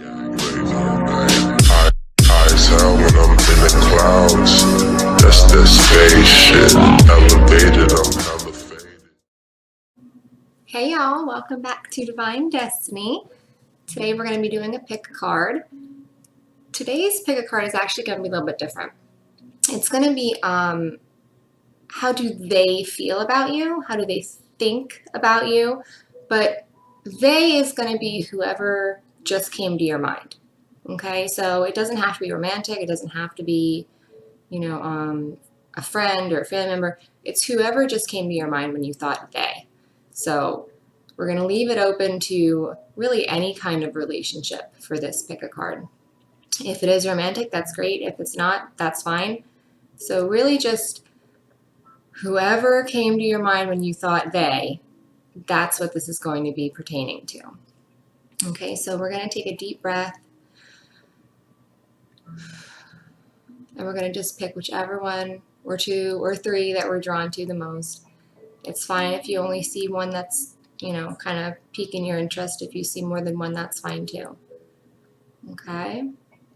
High as hell when I'm in the clouds. That's that space shit. Elevated, I'm hella faded. Hey y'all, welcome back to Divine Destiny. Today we're going to be doing a pick a card. Today's pick a card is actually going to be a little bit different. It's going to be how do they feel about you? How do they think about you? But they is going to be whoever just came to your mind. Okay, so it doesn't have to be romantic. It doesn't have to be, a friend or a family member. It's whoever just came to your mind when you thought they. So we're going to leave it open to really any kind of relationship for this pick a card. If it is romantic, that's great. If it's not, that's fine. So really just whoever came to your mind when you thought they, that's what this is going to be pertaining to. Okay, so we're going to take a deep breath. And we're going to just pick whichever one or two or three that we're drawn to the most. It's fine if you only see one that's, kind of piquing your interest. If you see more than one, that's fine too. Okay?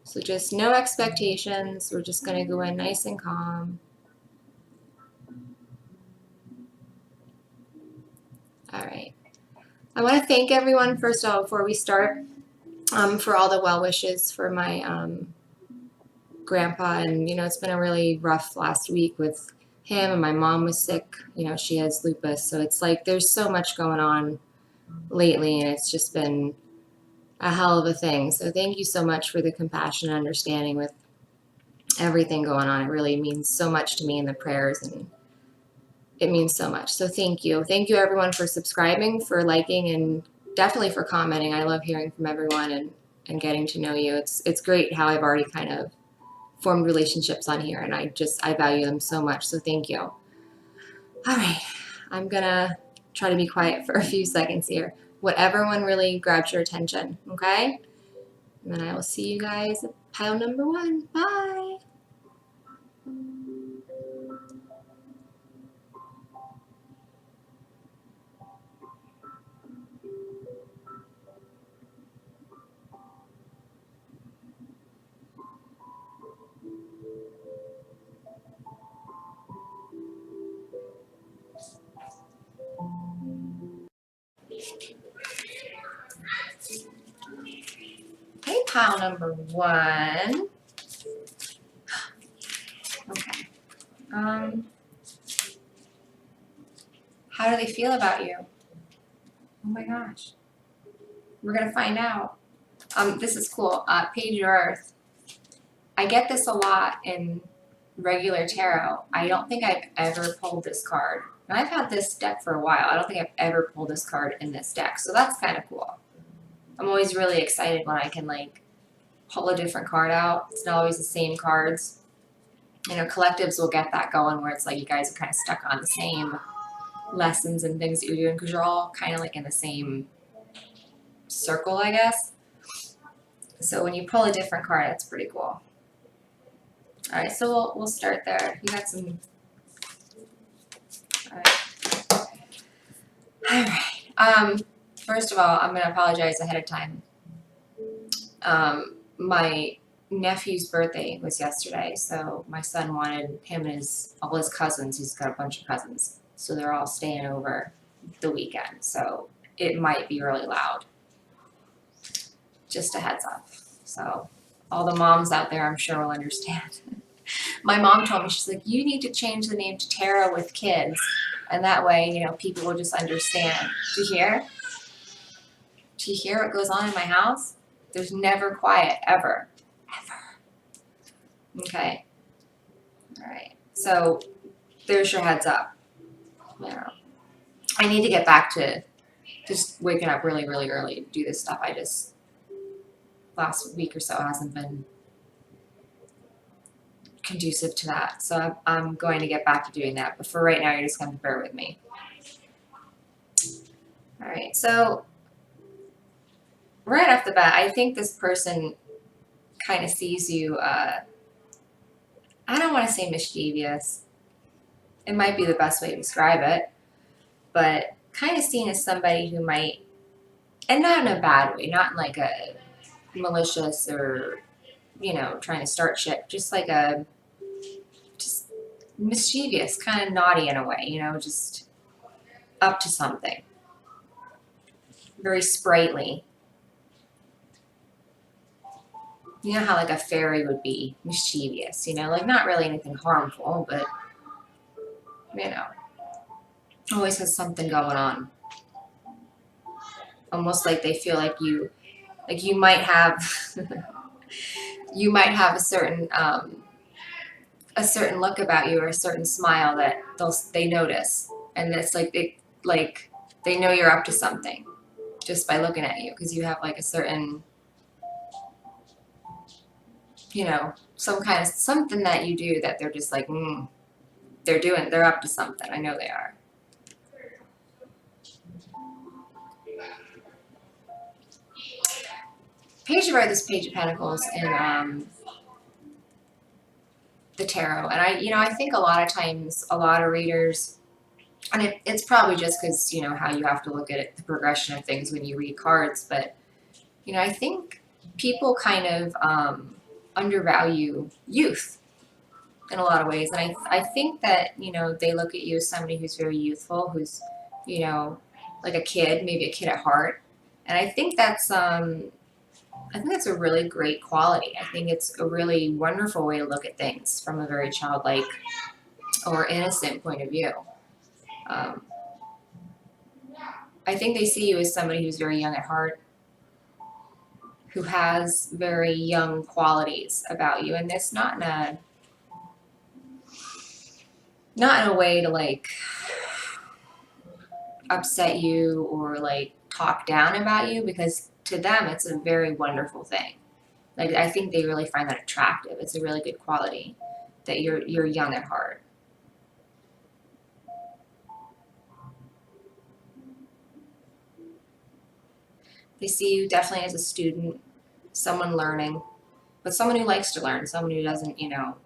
So just no expectations. We're just going to go in nice and calm. All right. I want to thank everyone, first of all, before we start, for all the well wishes for my grandpa. And, it's been a really rough last week with him, and my mom was sick. She has lupus. So it's like there's so much going on lately, and it's just been a hell of a thing. So thank you so much for the compassion and understanding with everything going on. It really means so much to me in the prayers, and it means so much. So thank you. Thank you everyone for subscribing, for liking, and definitely for commenting. I love hearing from everyone and getting to know you. It's great how I've already kind of formed relationships on here, and I value them so much. So thank you. All right. I'm gonna try to be quiet for a few seconds here. Whatever one really grabs your attention, okay? And then I will see you guys at pile number 1. Bye. Okay, pile number 1. Okay. How do they feel about you? Oh my gosh. We're gonna find out. This is cool. Page of Earth. I get this a lot in regular tarot. I don't think I've ever pulled this card. And I've had this deck for a while. I don't think I've ever pulled this card in this deck. So that's kind of cool. I'm always really excited when I can pull a different card out. It's not always the same cards. Collectives will get that going where it's like you guys are kind of stuck on the same lessons and things that you're doing because you're all kind of in the same circle, I guess. So when you pull a different card, that's pretty cool. All right, so we'll start there. You got some. All right. First of all, I'm gonna apologize ahead of time. My nephew's birthday was yesterday, so my son wanted him and all his cousins. He's got a bunch of cousins, so they're all staying over the weekend. So it might be really loud. Just a heads up. So all the moms out there, I'm sure, will understand. My mom told me, she's like, you need to change the name to Tarot with Kids, and that way, people will just understand. Do you hear? Do you hear what goes on in my house? There's never quiet, ever. Okay. All right. So there's your heads up. I need to get back to just waking up really, really early to do this stuff. Last week or so hasn't been conducive to that. So I'm going to get back to doing that. But for right now, you're just going to bear with me. All right. So right off the bat, I think this person kind of sees you, I don't want to say mischievous. It might be the best way to describe it. But kind of seen as somebody who might, and not in a bad way, not in malicious or, you know, trying to start shit. Just like just mischievous, kind of naughty in a way, you know, just up to something. Very sprightly. You know how like a fairy would be mischievous, you know, like not really anything harmful, but, you know, always has something going on. Almost like they feel like you might have, you might have a certain look about you or a certain smile that they notice, and it's like they know you're up to something just by looking at you, because you have like a certain, you know, something that you do that they're just like, they're up to something. I know they are. Page of Earth is Page of Pentacles in the tarot, and I think a lot of times a lot of readers, and it's probably just because, you know, how you have to look at it, the progression of things when you read cards, but, you know, I think people kind of undervalue youth in a lot of ways, and I think that, you know, they look at you as somebody who's very youthful, who's, you know, like a kid, maybe a kid at heart, and I think that's a really great quality. I think it's a really wonderful way to look at things from a very childlike or innocent point of view. I think they see you as somebody who's very young at heart, who has very young qualities about you, and that's not in a way to like upset you or like talk down about you, because to them it's a very wonderful thing. Like, I think they really find that attractive. It's a really good quality that you're young at heart. They see you definitely as a student, someone learning, but someone who likes to learn, someone who doesn't, you know,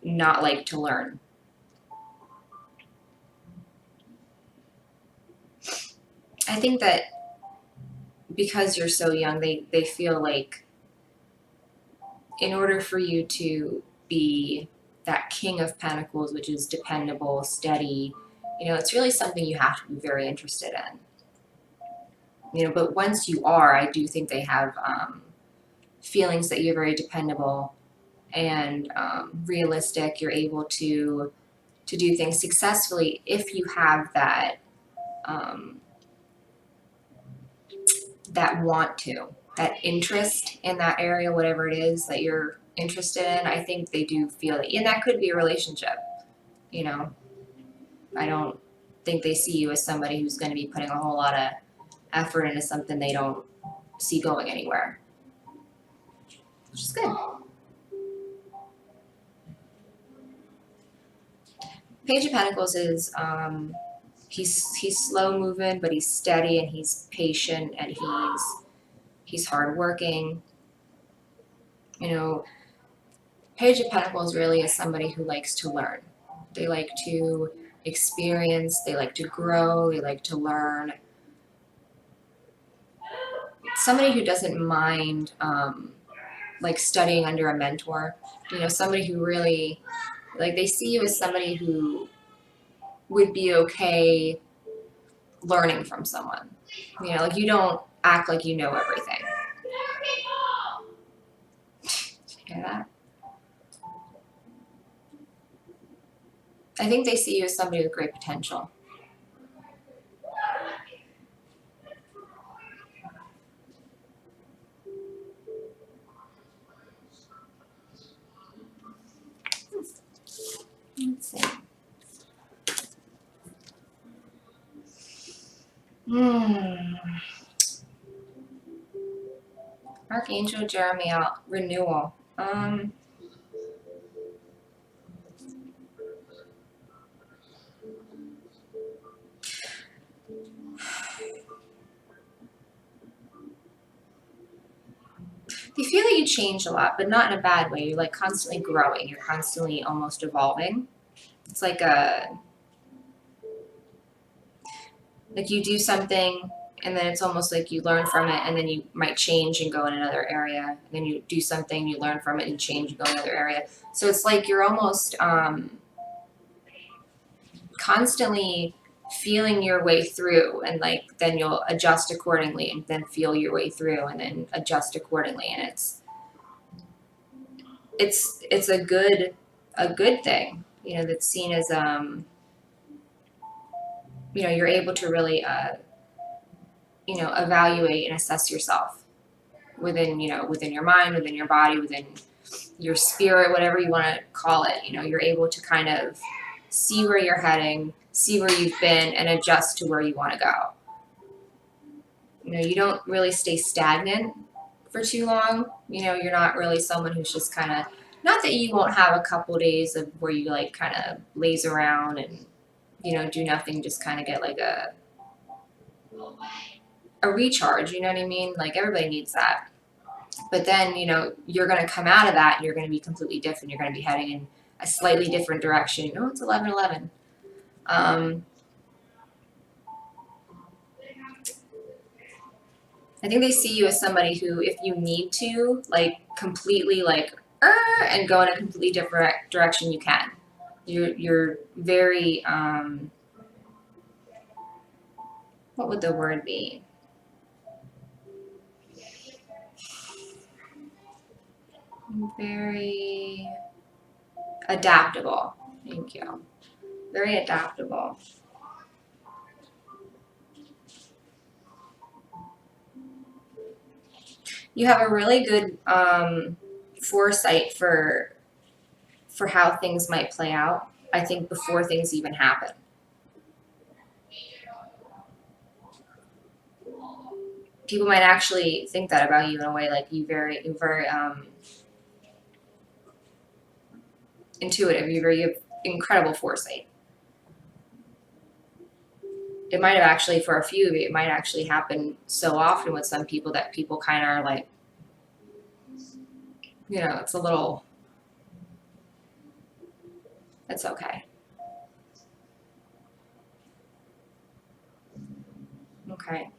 not like to learn. I think that because you're so young, they feel like in order for you to be that King of Pentacles, which is dependable, steady, you know, it's really something you have to be very interested in. You know, but once you are, I do think they have feelings that you're very dependable and realistic. You're able to do things successfully if you have that that want to, that interest in that area, whatever it is that you're interested in. I think they do feel that, and that could be a relationship. You know, I don't think they see you as somebody who's going to be putting a whole lot of effort into something they don't see going anywhere, which is good. Page of Pentacles is he's slow moving, but he's steady and he's patient and he's hardworking. You know, Page of Pentacles really is somebody who likes to learn. They like to experience, they like to grow, they like to learn. Somebody who doesn't mind like studying under a mentor. You know, somebody who really, like, they see you as somebody who would be okay learning from someone. You know, like, you don't act like you know everything. Did you hear that? I think they see you as somebody with great potential. Let's see. Archangel Jeremiah, renewal. You feel that you change a lot, but not in a bad way. You're like constantly growing. You're constantly almost evolving. It's like you do something and then it's almost like you learn from it, and then you might change and go in another area, and then you do something, you learn from it, and change and go in another area. So it's like you're almost constantly feeling your way through, and like then you'll adjust accordingly, and then feel your way through, and then adjust accordingly, and it's a good thing, you know, that's seen as you know, you're able to really you know, evaluate and assess yourself within, you know, within your mind, within your body, within your spirit, whatever you want to call it. You know, you're able to kind of see where you're heading, see where you've been, and adjust to where you want to go. You know, you don't really stay stagnant for too long. You know, you're not really someone who's just kind of, not that you won't have a couple days of where you like kind of laze around and, you know, do nothing, just kind of get like a recharge, you know what I mean? Like everybody needs that. But then, you know, you're going to come out of that and you're going to be completely different. You're going to be heading in a slightly different direction. Oh, it's 11:11. I think they see you as somebody who, if you need to, like completely like, and go in a completely different direction, you can. You're very, what would the word be? Very adaptable. Thank you. Very adaptable. You have a really good foresight for how things might play out, I think, before things even happen. People might actually think that about you in a way, like you're very intuitive. You have incredible foresight. It might have actually, for a few of you, it might actually happen so often with some people that people kind of are like, you know, it's a little, it's okay. Okay.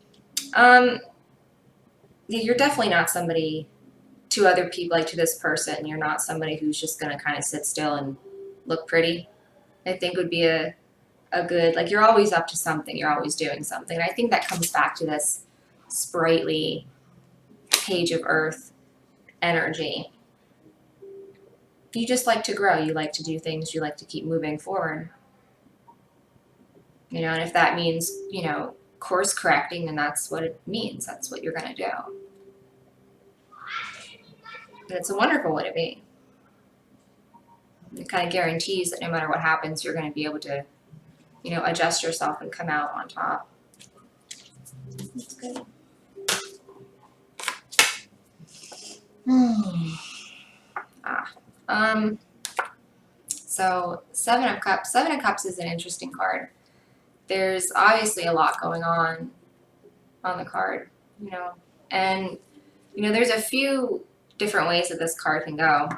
You're definitely not somebody, to other people, like to this person, you're not somebody who's just going to kind of sit still and look pretty. I think would be a good, like, you're always up to something, you're always doing something. And I think that comes back to this sprightly page of earth energy. You just like to grow, you like to do things, you like to keep moving forward. You know, and if that means, you know, course correcting, then that's what it means. That's what you're going to do. And it's a wonderful way to be. It kind of guarantees that no matter what happens, you're going to be able to, you know, adjust yourself and come out on top. That's good. So Seven of Cups. Seven of Cups is an interesting card. There's obviously a lot going on the card, you know, and, you know, there's a few different ways that this card can go.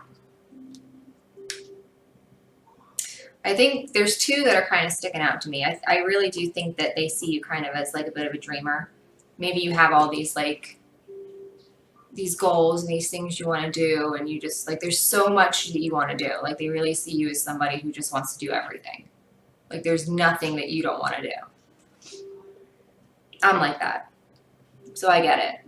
I think there's two that are kind of sticking out to me. I really do think that they see you kind of as like a bit of a dreamer. Maybe you have all these like these goals and these things you want to do, and you just like, there's so much that you want to do. Like they really see you as somebody who just wants to do everything. Like there's nothing that you don't want to do. I'm like that. So I get it.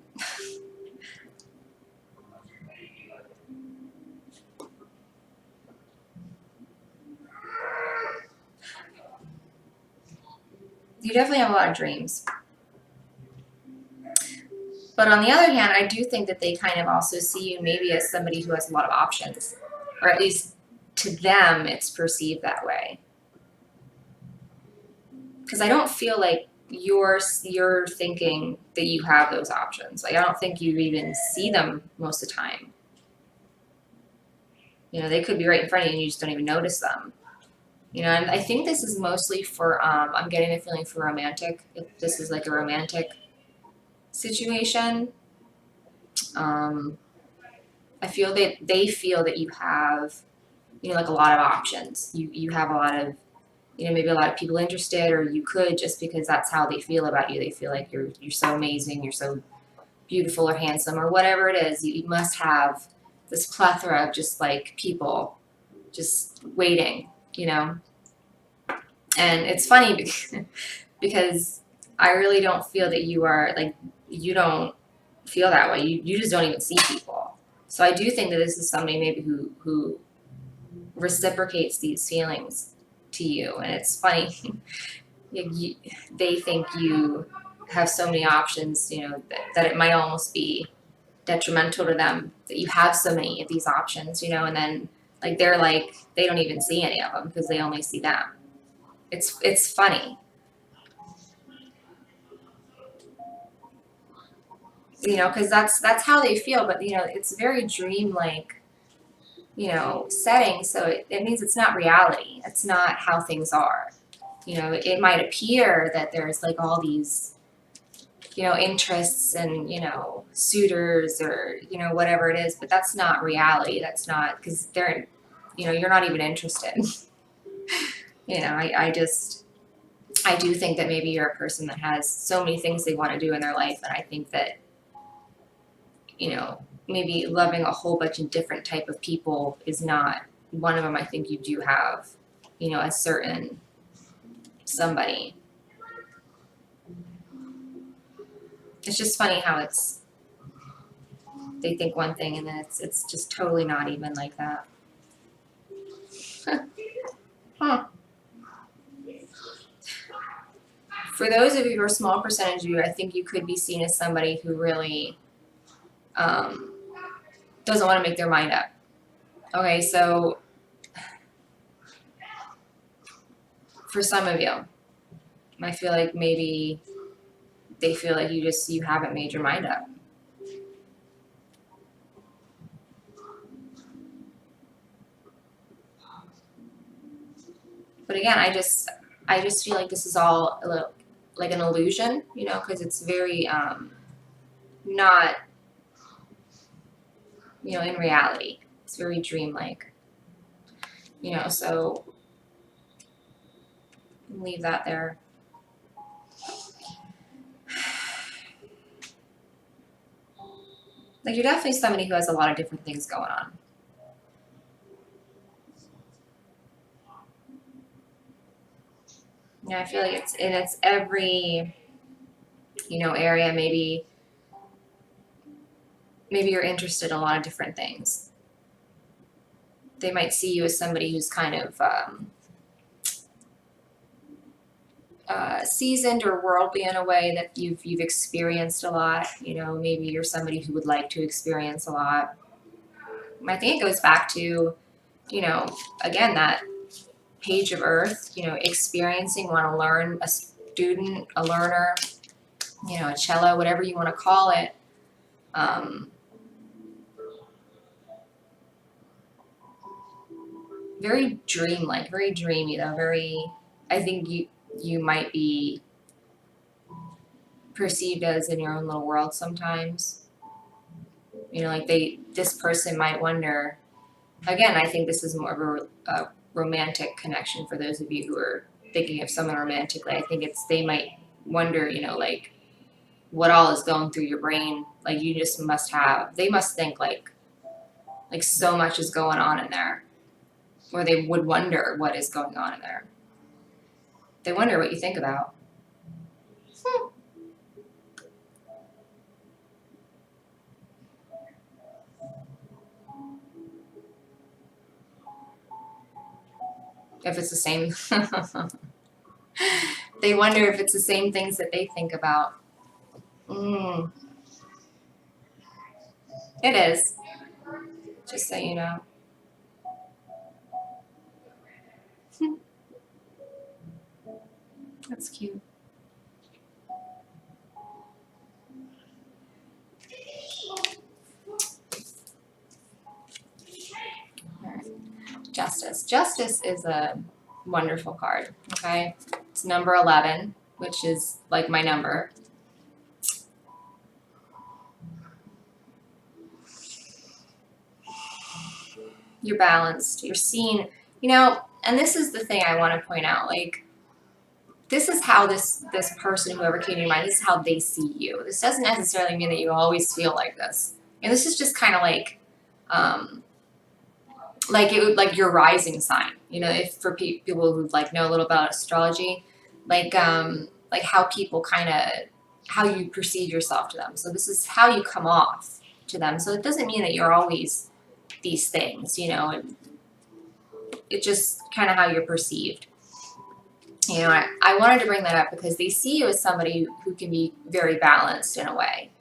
You definitely have a lot of dreams. But on the other hand, I do think that they kind of also see you maybe as somebody who has a lot of options. Or at least to them, it's perceived that way. Because I don't feel like you're thinking that you have those options. Like I don't think you even see them most of the time. You know, they could be right in front of you and you just don't even notice them. You know, and I think this is mostly for, I'm getting a feeling for romantic. If this is like a romantic situation, I feel that they feel that you have, you know, like a lot of options. You have a lot of you know, maybe a lot of people interested, or you could just because that's how they feel about you. They feel like you're so amazing, you're so beautiful or handsome or whatever it is. You must have this plethora of just like people just waiting, you know. And it's funny because I really don't feel that you are like, you don't feel that way. You just don't even see people. So I do think that this is somebody maybe who reciprocates these feelings to you. And it's funny, they think you have so many options, you know, that it might almost be detrimental to them that you have so many of these options, you know, and then like they're like, they don't even see any of them because they only see them. It's funny. You know, because that's how they feel, but you know, it's very dream-like, you know, setting, so it means it's not reality. It's not how things are. You know, it might appear that there's like all these, you know, interests and, you know, suitors or, you know, whatever it is, but that's not reality. That's not, because they're, you know, you're not even interested. You know, I do think that maybe you're a person that has so many things they want to do in their life, and I think that, you know, maybe loving a whole bunch of different type of people is not one of them. I think you do have, you know, a certain somebody. It's just funny how they think one thing and then it's just totally not even like that. Huh. For those of you who are a small percentage of you, I think you could be seen as somebody who really doesn't want to make their mind up. Okay, so for some of you, I feel like maybe they feel like you haven't made your mind up. But again, I just feel like this is all a little like an illusion, you know, because it's very not, you know, in reality. It's very dreamlike, you know. So leave that there. Like, you're definitely somebody who has a lot of different things going on. Yeah, I feel like it's every, you know, area. Maybe you're interested in a lot of different things. They might see you as somebody who's kind of seasoned or worldly in a way that you've experienced a lot. You know, maybe you're somebody who would like to experience a lot. I think it goes back to, you know, again, that page of Earth, you know, experiencing, want to learn, a student, a learner, you know, a cello, whatever you want to call it. Very dreamlike, very dreamy though, very, I think you might be perceived as in your own little world sometimes. You know, like this person might wonder, again, I think this is more of a romantic connection for those of you who are thinking of someone romantically. I think they might wonder, you know, like what all is going through your brain. Like you just they must think like so much is going on in there, or they would wonder what is going on in there. They wonder what you think about. If it's the same, they wonder if it's the same things that they think about. It is, just so you know. That's cute. Justice. Justice is a wonderful card, okay? It's number 11, which is like my number. You're balanced. You're seen. You know, And this is the thing I want to point out, like, this is how this person, whoever came to your mind, this is how they see you. This doesn't necessarily mean that you always feel like this. And this is just kind of like your rising sign. You know, if for people who like know a little about astrology, like how people kind of, how you perceive yourself to them. So this is how you come off to them. So it doesn't mean that you're always these things, you know. It's just kind of how you're perceived. You know, I wanted to bring that up because they see you as somebody who can be very balanced in a way.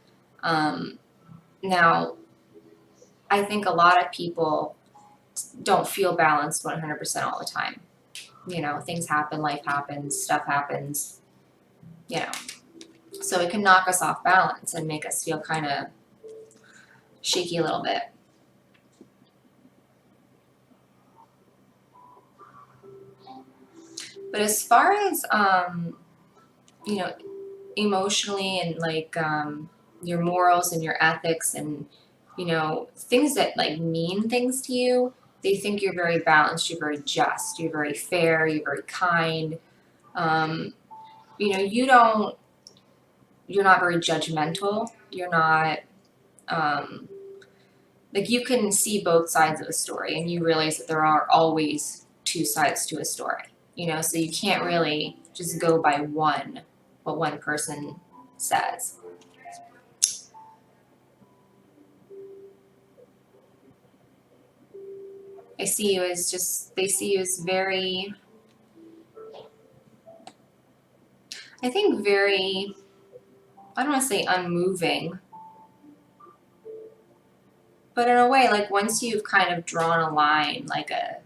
Now, I think a lot of people don't feel balanced 100% all the time. You know, things happen, life happens, stuff happens, you know. So it can knock us off balance and make us feel kind of shaky a little bit. But as far as, you know, emotionally and like your morals and your ethics and, you know, things that like mean things to you, they think you're very balanced, you're very just, you're very fair, you're very kind. You know, you're not very judgmental. You're not, like, you can see both sides of a story and you realize that there are always two sides to a story, you know, so you can't really just go by what one person says. They see you as very, I think very, I don't want to say unmoving, but in a way, like once you've kind of drawn a line, like a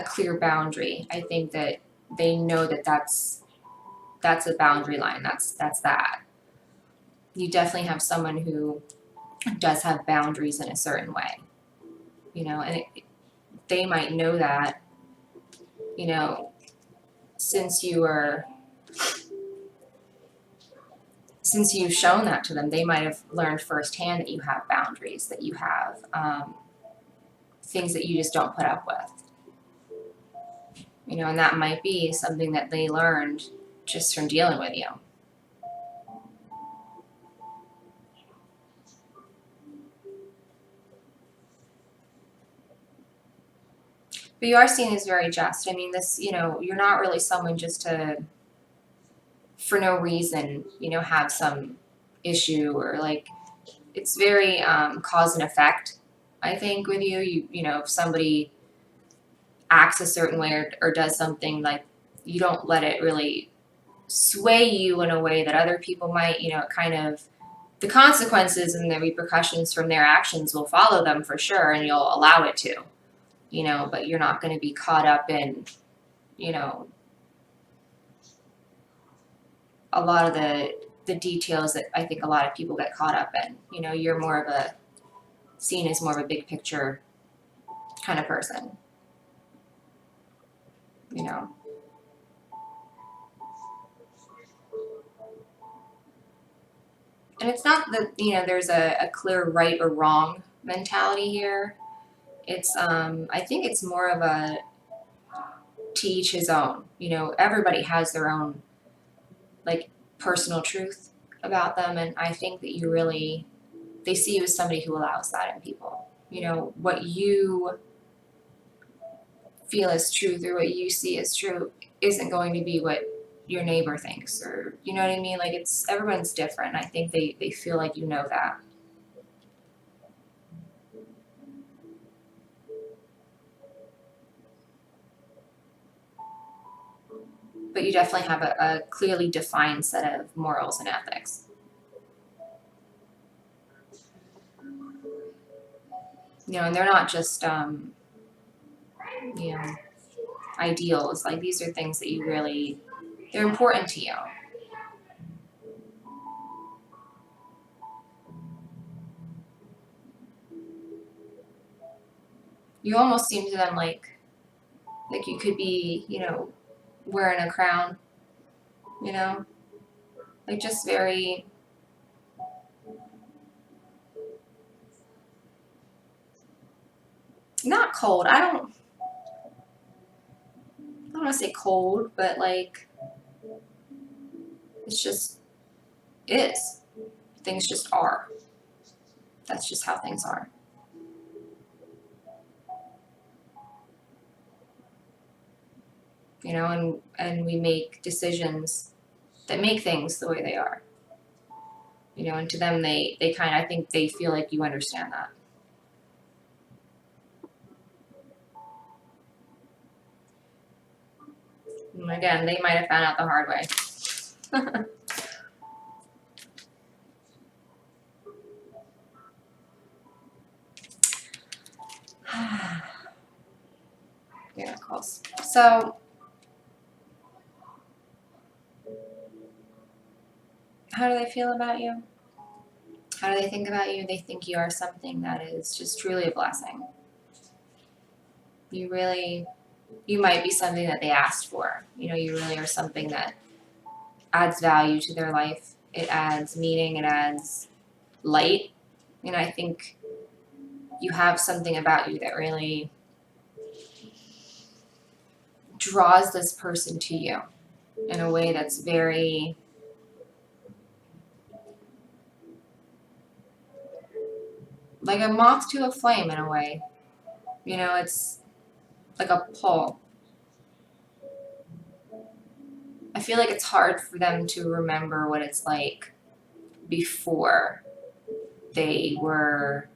clear boundary, I think that they know that that's a boundary line. That's that. You definitely have someone who does have boundaries in a certain way, you know, and they might know that, you know, since you've shown that to them, they might have learned firsthand that you have boundaries, that you have things that you just don't put up with. You know, and that might be something that they learned just from dealing with you. But you are seen as very just. I mean, this, you know, you're not really someone just to, for no reason, you know, have some issue or like, it's very cause and effect, I think, with you. You know, if somebody acts a certain way or does something, like, you don't let it really sway you in a way that other people might, you know, kind of, the consequences and the repercussions from their actions will follow them for sure, and you'll allow it to, you know, but you're not going to be caught up in, you know, a lot of the details that I think a lot of people get caught up in. You know, you're more of a, seen as more of a big picture kind of person, you know. And it's not that, you know, there's a clear right or wrong mentality here. It's, I think it's more of a to each his own. You know, everybody has their own, like, personal truth about them. And I think that you really, they see you as somebody who allows that in people. You know, what you feel as truth or what you see as true isn't going to be what your neighbor thinks, or, you know what I mean? Like, it's, everyone's different. I think they feel like you know that. But you definitely have a clearly defined set of morals and ethics. You know, and they're not just, you know, ideals. Like, these are things that you really, they're important to you. You almost seem to them like you could be, you know, wearing a crown, you know, like, just very, not cold. I don't, don't want to say cold, but like, it's just is. Things just are. That's just how things are. You know, and we make decisions that make things the way they are. You know, and to them, they kind of, I think they feel like you understand that. And again, they might have found out the hard way. Yeah, close. So, how do they feel about you? How do they think about you? They think you are something that is just truly a blessing. You might be something that they asked for. You know, you really are something that adds value to their life. It adds meaning, it adds light. And I think you have something about you that really draws this person to you in a way that's very like a moth to a flame in a way. You know, it's like a pull. I feel like it's hard for them to remember what it's like before they were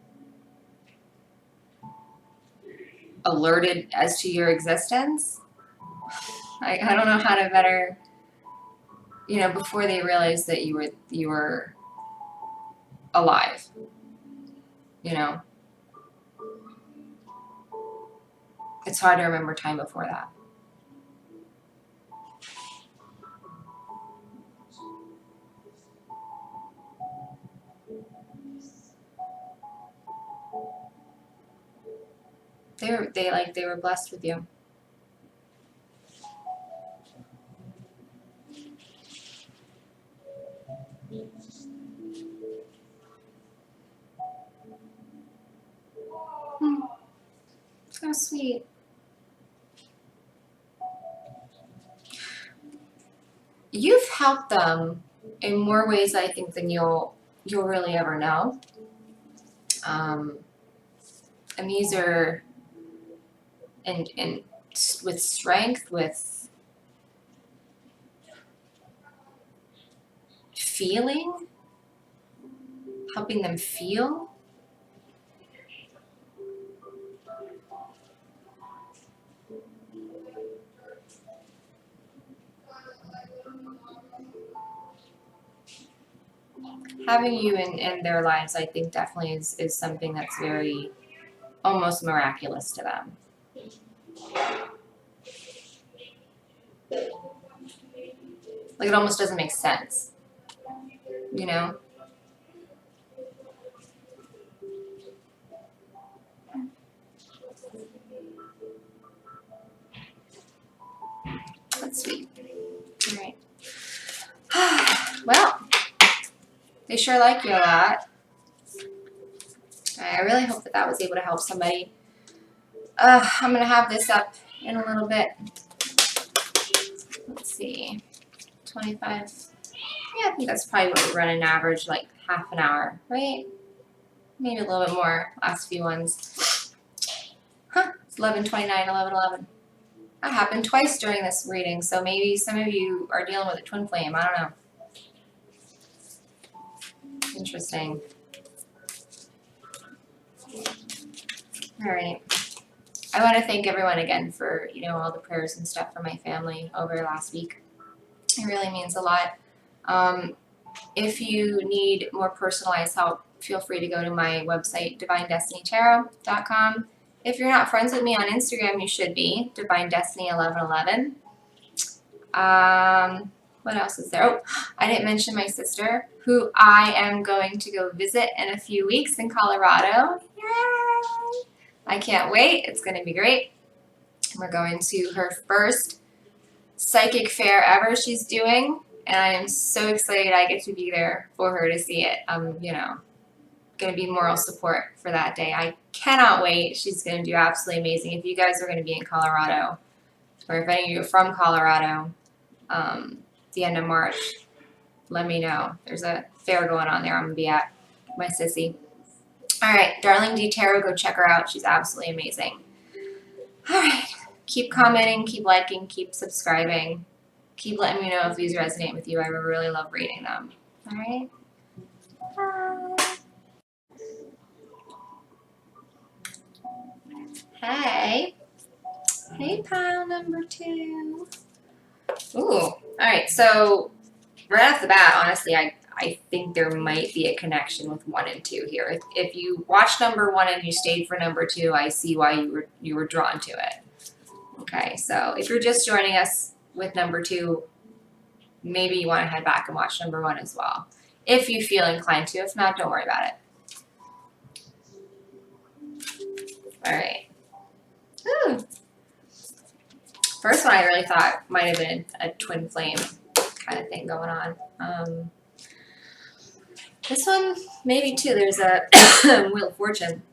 alerted as to your existence. I don't know how to better, you know, before they realized that you were alive, you know. It's hard to remember time before that. They were blessed with you. So sweet. You've helped them in more ways, I think, than you'll really ever know. And these are and with strength, with feeling, helping them feel. Having you in their lives, I think, definitely is something that's very almost miraculous to them. Like, it almost doesn't make sense, you know? That's sweet. All right. Well, they sure like you a lot. I really hope that was able to help somebody. I'm going to have this up in a little bit. Let's see. 25. Yeah, I think that's probably what we run an average, like half an hour, right? Maybe a little bit more, last few ones. Huh, it's 11:29, 11:11. That happened twice during this reading, so maybe some of you are dealing with a twin flame. I don't know. Interesting. All right. I want to thank everyone again for, you know, all the prayers and stuff for my family over last week. It really means a lot. If you need more personalized help, feel free to go to my website, DivineDestinyTarot.com. If you're not friends with me on Instagram, you should be, DivineDestiny1111. What else is there? Oh, I didn't mention my sister, who I am going to go visit in a few weeks in Colorado. Yay! I can't wait. It's going to be great. We're going to her first psychic fair ever she's doing, and I am so excited I get to be there for her to see it. You know, going to be moral support for that day. I cannot wait. She's going to do absolutely amazing. If you guys are going to be in Colorado, or if any of you are from Colorado, the end of March, let me know. There's a fair going on there I'm going to be at, my sissy. All right, DarlingDTarot, go check her out. She's absolutely amazing. All right, keep commenting, keep liking, keep subscribing. Keep letting me know if these resonate with you. I really love reading them. All right? Bye. Hey. Hey, pile number 2. Ooh. All right, so right off the bat, honestly, I think there might be a connection with 1 and 2 here. If you watched number 1 and you stayed for number 2, I see why you were drawn to it. Okay, so if you're just joining us with number 2, maybe you want to head back and watch number 1 as well, if you feel inclined to. If not, don't worry about it. All right. Ooh. First one I really thought might have been a twin flame kind of thing going on. This one, maybe too. There's a Wheel of Fortune.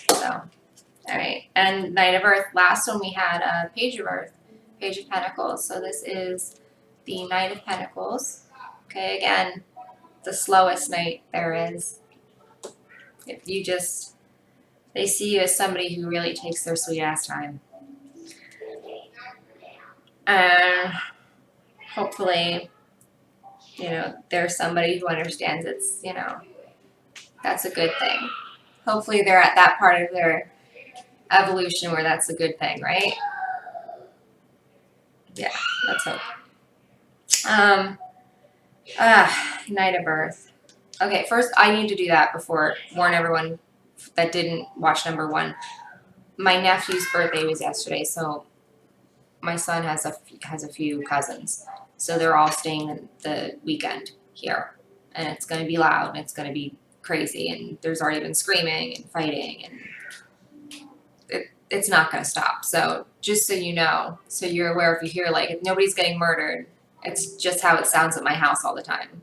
So, all right. And Knight of Earth. Last one we had a Page of Earth, Page of Pentacles. So this is the Knight of Pentacles. Okay, again, the slowest knight there is. If you just, they see you as somebody who really takes their sweet ass time. And hopefully, you know, there's somebody who understands it's, you know, that's a good thing. Hopefully they're at that part of their evolution where that's a good thing, right? Yeah, let's hope. Knight of Earth. Okay, first I need to do that before, warn everyone that didn't watch number 1. My nephew's birthday was yesterday, so my son has a few cousins. So they're all staying the weekend here. And it's going to be loud and it's going to be crazy. And there's already been screaming and fighting. And it's not going to stop. So just so you know, so you're aware, if you hear like nobody's getting murdered, it's just how it sounds at my house all the time.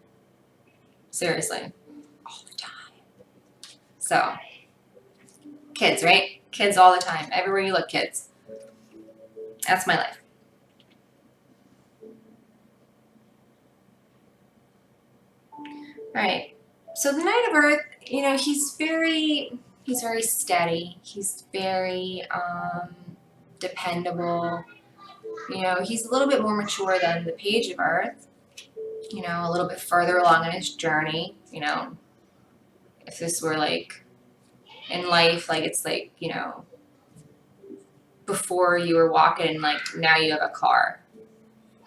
Seriously. All the time. So, kids, right? Kids all the time. Everywhere you look, kids. That's my life. All right. So the Knight of Earth, you know, he's very steady. He's very dependable. You know, he's a little bit more mature than the Page of Earth. You know, a little bit further along in his journey. You know, if this were like in life, like it's like, you know, before you were walking, like now you have a car.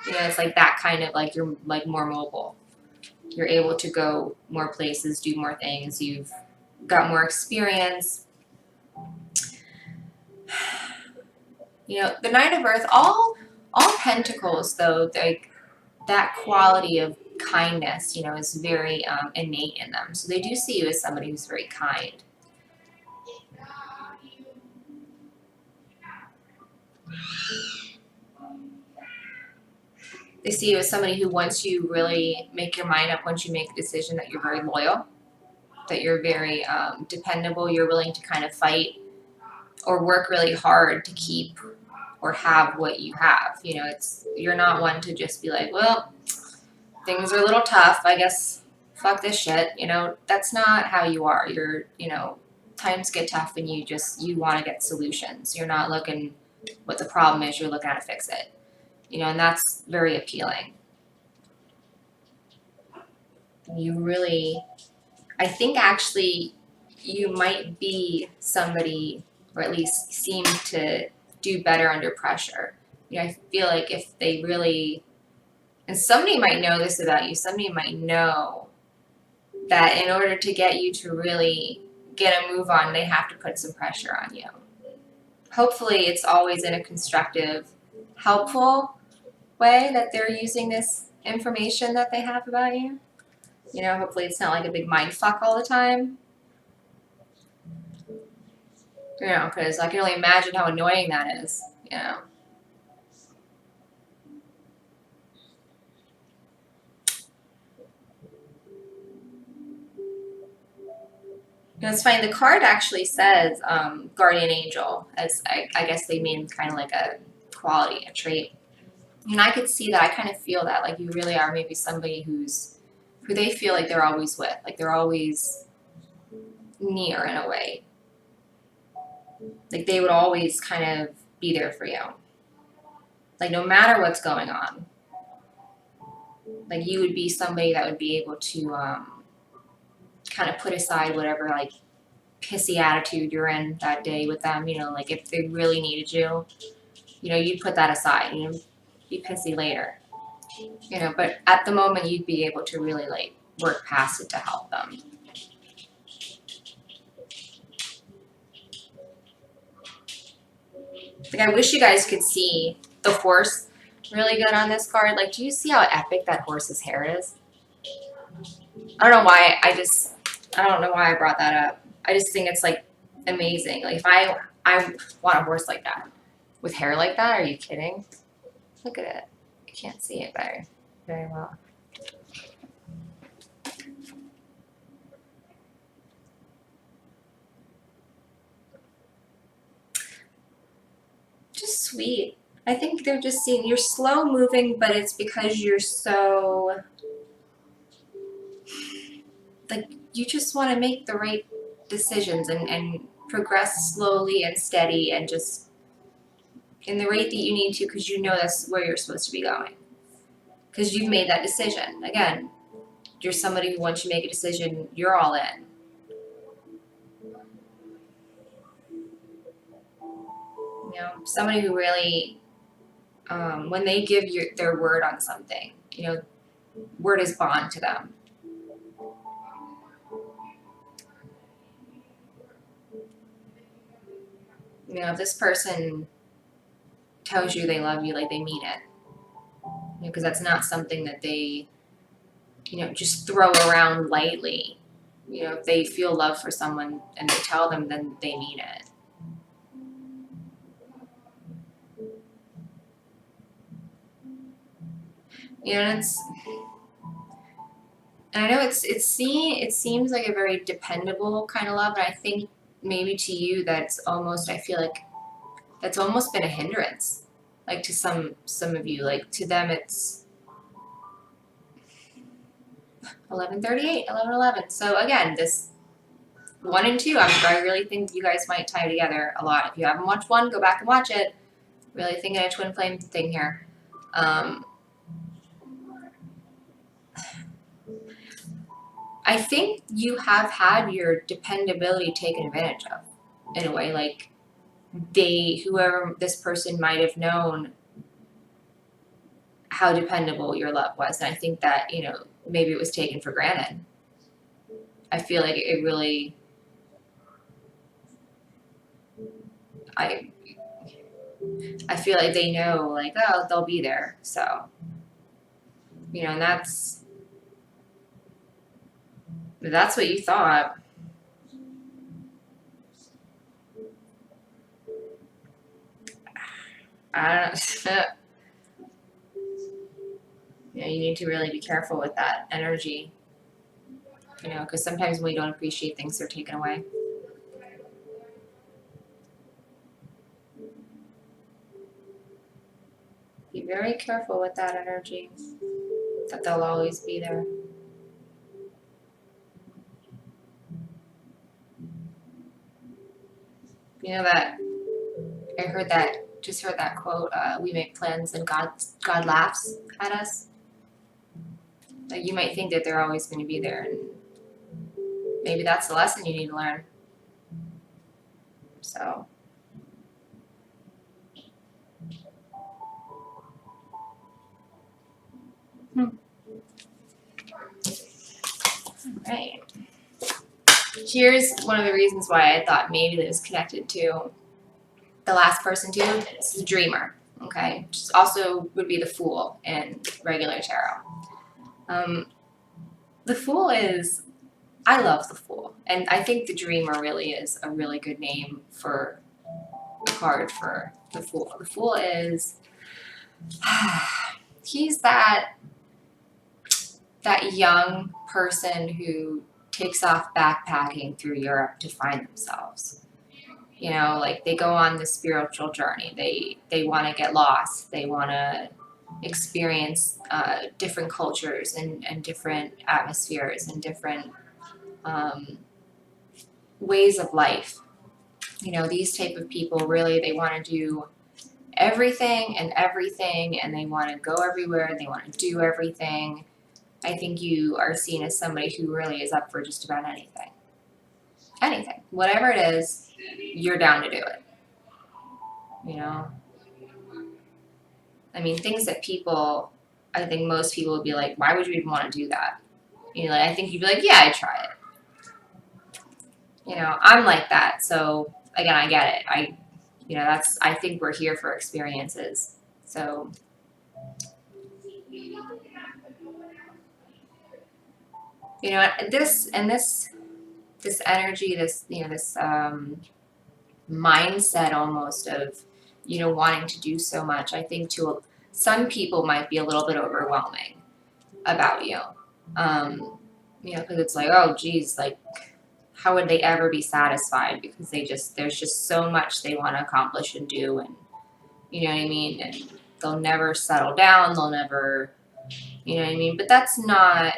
You know, it's like that kind of like you're like more mobile. You're able to go more places, do more things. You've got more experience. You know, the Knight of Earth, all pentacles though, like that quality of kindness, you know, is very innate in them. So they do see you as somebody who's very kind. They see you as somebody who, once you really make your mind up, once you make a decision, that you're very loyal, that you're very dependable, you're willing to kind of fight or work really hard to keep or have what you have. You know, you're not one to just be like, well, things are a little tough, I guess, fuck this shit. You know, that's not how you are. You're, you know, times get tough and you want to get solutions. You're not looking what the problem is, you're looking how to fix it. You know, and that's very appealing. You really, I think actually you might be somebody, or at least seem to do better under pressure. You know, I feel like if they really, and somebody might know this about you, somebody might know that in order to get you to really get a move on, they have to put some pressure on you. Hopefully it's always in a constructive, helpful way that they're using this information that they have about you. You know, hopefully it's not like a big mind fuck all the time. You know, because I can only imagine how annoying that is, you know. You know, it's funny, the card actually says guardian angel, as I guess they mean kind of like a quality, a trait. And I could see that. I kind of feel that, like you really are maybe somebody who they feel like they're always with, like they're always near in a way. Like they would always kind of be there for you. Like no matter what's going on. Like you would be somebody that would be able to kind of put aside whatever like pissy attitude you're in that day with them, you know, like if they really needed you, you know, you'd put that aside, you know, be pissy later, you know, but at the moment you'd be able to really like work past it to help them. Like I wish you guys could see the horse really good on this card. Like, do you see how epic that horse's hair is? I don't know why, I don't know why I brought that up. I just think it's like amazing. Like if I want a horse like that with hair like that. Are you kidding? Look at it. You can't see it very well. Just sweet. I think they're just seeing you're slow moving, but it's because you're so like you just want to make the right decisions and progress slowly and steady and just in the rate that you need to, because you know that's where you're supposed to be going. Because you've made that decision. Again, you're somebody who once you make a decision, you're all in. You know, somebody who really, when they give their word on something, you know, word is bond to them. You know, if this person tells you they love you, like they mean it. You know, because that's not something that they, you know, just throw around lightly. You know, if they feel love for someone and they tell them, then they mean it. You know, and I know it seems like a very dependable kind of love, and I think maybe to you that's almost, I feel like that's almost been a hindrance, like to some of you, like to them it's 11:38, 11:11. So again, this 1 and 2, I really think you guys might tie together a lot. If you haven't watched 1, go back and watch it. Really thinking a twin flame thing here. I think you have had your dependability taken advantage of in a way, like whoever this person might have known how dependable your love was. And I think that, you know, maybe it was taken for granted. I feel like it really, I feel like they know, like, oh, they'll be there. So, you know, and that's what you thought. I don't know. You know, you need to really be careful with that energy. You know, because sometimes when we don't appreciate things, they're taken away. Be very careful with that energy, that they'll always be there. You know that, just heard that quote, we make plans and God laughs at us. Like you might think that they're always going to be there, and maybe that's the lesson you need to learn. So. Right. Here's one of the reasons why I thought maybe that is connected to the last person too. It's the dreamer, okay? Which also would be the fool in regular tarot. The fool is, I love the fool. And I think the dreamer really is a really good name for a card for the fool. The fool is, he's that young person who takes off backpacking through Europe to find themselves. You know, like they go on this spiritual journey. They want to get lost. They want to experience different cultures and different atmospheres and different ways of life. You know, these type of people really, they want to do everything and they want to go everywhere. They want to do everything. I think you are seen as somebody who really is up for just about anything. Anything. Whatever it is, you're down to do it. You know? I mean, things that people, I think most people would be like, why would you even want to do that? You know, like, I think you'd be like, yeah, I'd try it. You know, I'm like that. So, again, I get it. You know, I think we're here for experiences. So, you know, this energy, this, you know, this mindset almost of, you know, wanting to do so much, I think to some people might be a little bit overwhelming about you. You know, because it's like, oh, geez, like, how would they ever be satisfied? Because there's just so much they want to accomplish and do, and you know what I mean? And they'll never settle down, they'll never, you know what I mean? But that's not,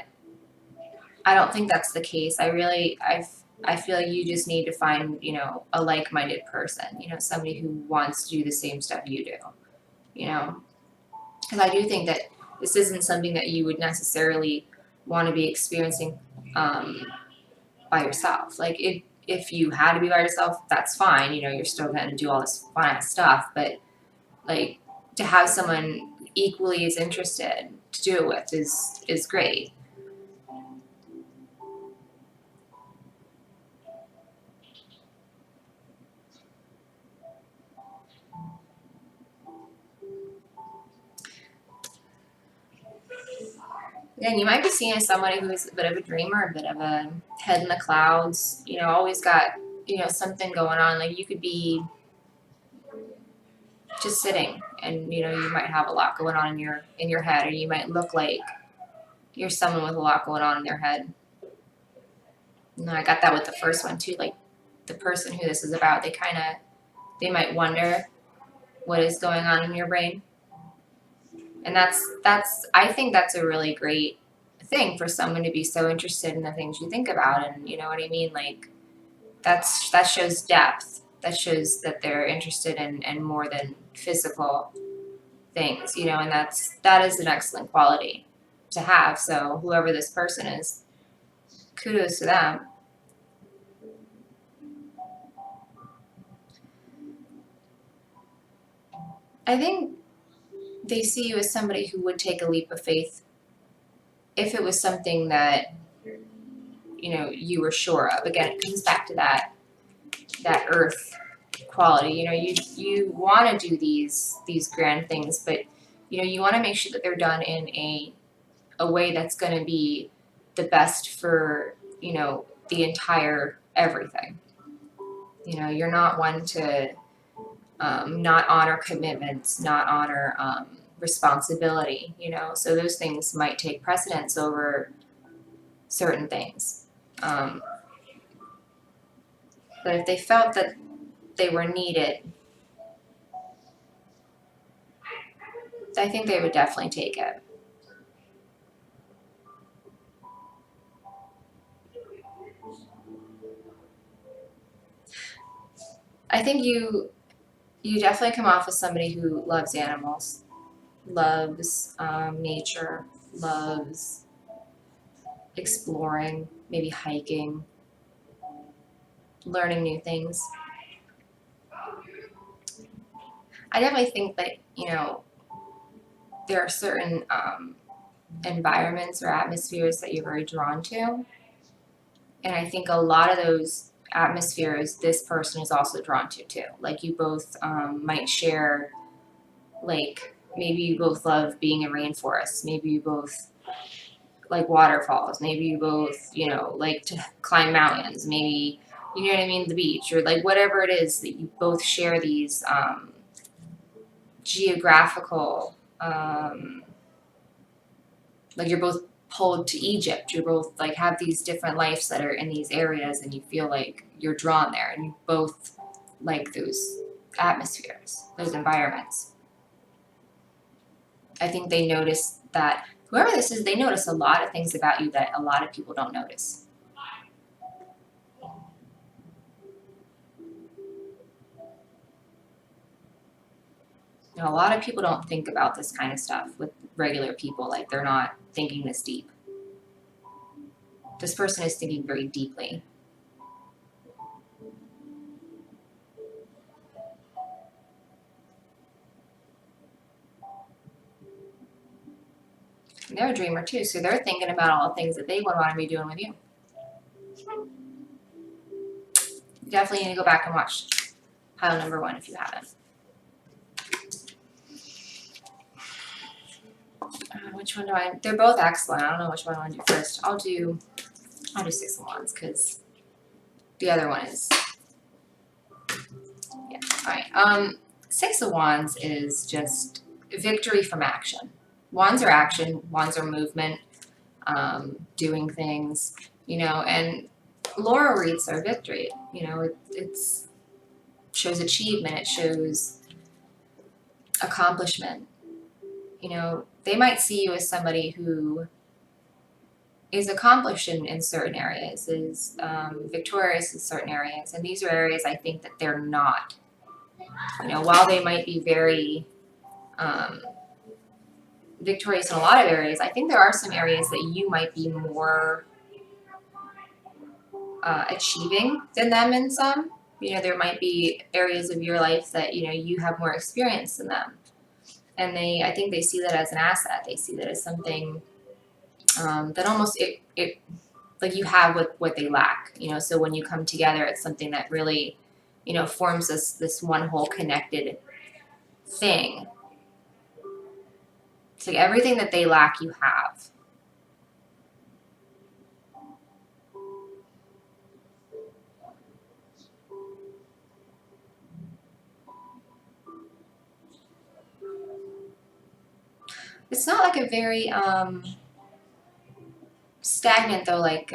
I don't think that's the case. I feel like you just need to find, you know, a like-minded person, you know, somebody who wants to do the same stuff you do, you know? Because I do think that this isn't something that you would necessarily want to be experiencing by yourself. Like, if you had to be by yourself, that's fine. You know, you're still going to do all this fun stuff. But, like, to have someone equally as interested to do it with is great. Again, you might be seen as somebody who is a bit of a dreamer, a bit of a head in the clouds, you know, always got, you know, something going on. Like, you could be just sitting and, you know, you might have a lot going on in your head, or you might look like you're someone with a lot going on in their head. You know, I got that with the first one too. Like, the person who this is about, they might wonder what is going on in your brain. And I think that's a really great thing for someone to be so interested in the things you think about. And you know what I mean? Like, that shows depth. That shows that they're interested in more than physical things, you know, and that is an excellent quality to have. So whoever this person is, kudos to them. I think they see you as somebody who would take a leap of faith if it was something that, you know, you were sure of. Again, it comes back to that earth quality. You know, you want to do these grand things, but you know, you want to make sure that they're done in a way that's going to be the best for, you know, the entire everything. You know, you're not one to not honor commitments, not honor responsibility, you know, so those things might take precedence over certain things. But if they felt that they were needed, I think they would definitely take it. I think you definitely come off as somebody who loves animals, loves nature, loves exploring, maybe hiking, learning new things. I definitely think that, you know, there are certain environments or atmospheres that you're very drawn to. And I think a lot of those atmospheres this person is also drawn to too. Like, you both might share, like, maybe you both love being in rainforests, maybe you both like waterfalls, maybe you both, you know, like to climb mountains, maybe, you know what I mean, the beach, or like whatever it is that you both share these geographical, like you're both pulled to Egypt, you both like have these different lives that are in these areas, and you feel like you're drawn there, and you both like those atmospheres, those environments. I think they notice that, whoever this is, they notice a lot of things about you that a lot of people don't notice. You know, a lot of people don't think about this kind of stuff with regular people, like they're not thinking this deep. This person is thinking very deeply. And they're a dreamer too, so they're thinking about all the things that they would want to be doing with you. You definitely need to go back and watch pile number 1 if you haven't. Which one do I? They're both excellent. I don't know which one I want to do first. I'll do 6 of Wands because the other one is, yeah. All right. 6 of Wands is just victory from action. Wands are action. Wands are movement, doing things, you know. And laurel wreaths are victory. You know, it's shows achievement. It shows accomplishment. You know, they might see you as somebody who is accomplished in certain areas, is victorious in certain areas. And these are areas I think that they're not. You know, while they might be very victorious in a lot of areas, I think there are some areas that you might be more achieving than them in some. You know, there might be areas of your life that, you know, you have more experience than them. And I think they see that as an asset. They see that as something that almost it like you have what they lack. You know, so when you come together, it's something that really, you know, forms this one whole connected thing. It's like everything that they lack, you have. It's not like a very stagnant though, like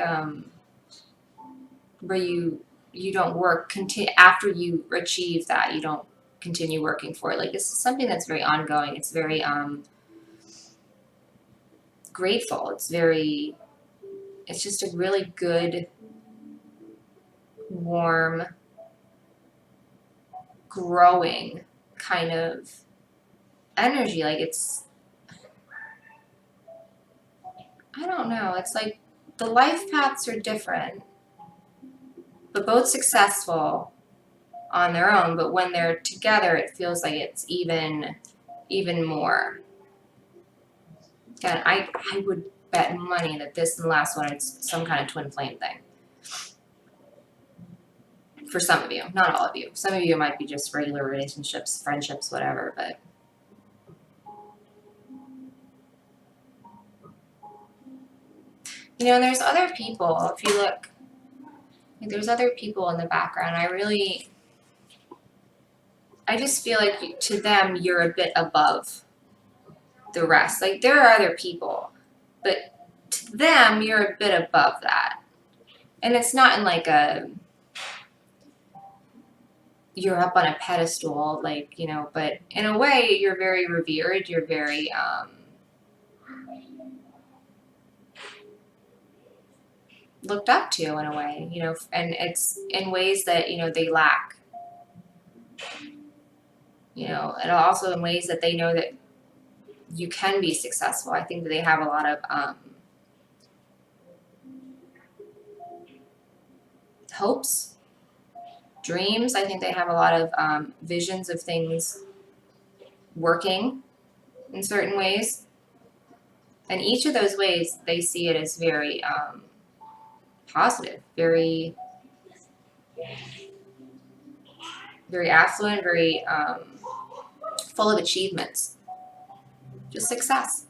where you don't work after you achieve that, you don't continue working for it. Like this is something that's very ongoing. It's very grateful. It's just a really good, warm, growing kind of energy. Like it's, I don't know, it's like the life paths are different, but both successful on their own. But when they're together, it feels like it's even more. Again, I would bet money that this and the last one is some kind of twin flame thing. For some of you, not all of you. Some of you might be just regular relationships, friendships, whatever, but you know, and there's other people, if you look, there's other people in the background. I just feel like to them, you're a bit above the rest. Like there are other people, but to them, you're a bit above that. And it's not in like you're up on a pedestal, like, you know, but in a way, you're very revered. You're very, looked up to in a way, you know, and it's in ways that, you know, they lack, you know, and also in ways that they know that you can be successful. I think that they have a lot of hopes, dreams. I think they have a lot of visions of things working in certain ways. And each of those ways, they see it as very positive, very affluent, very full of achievements, just success.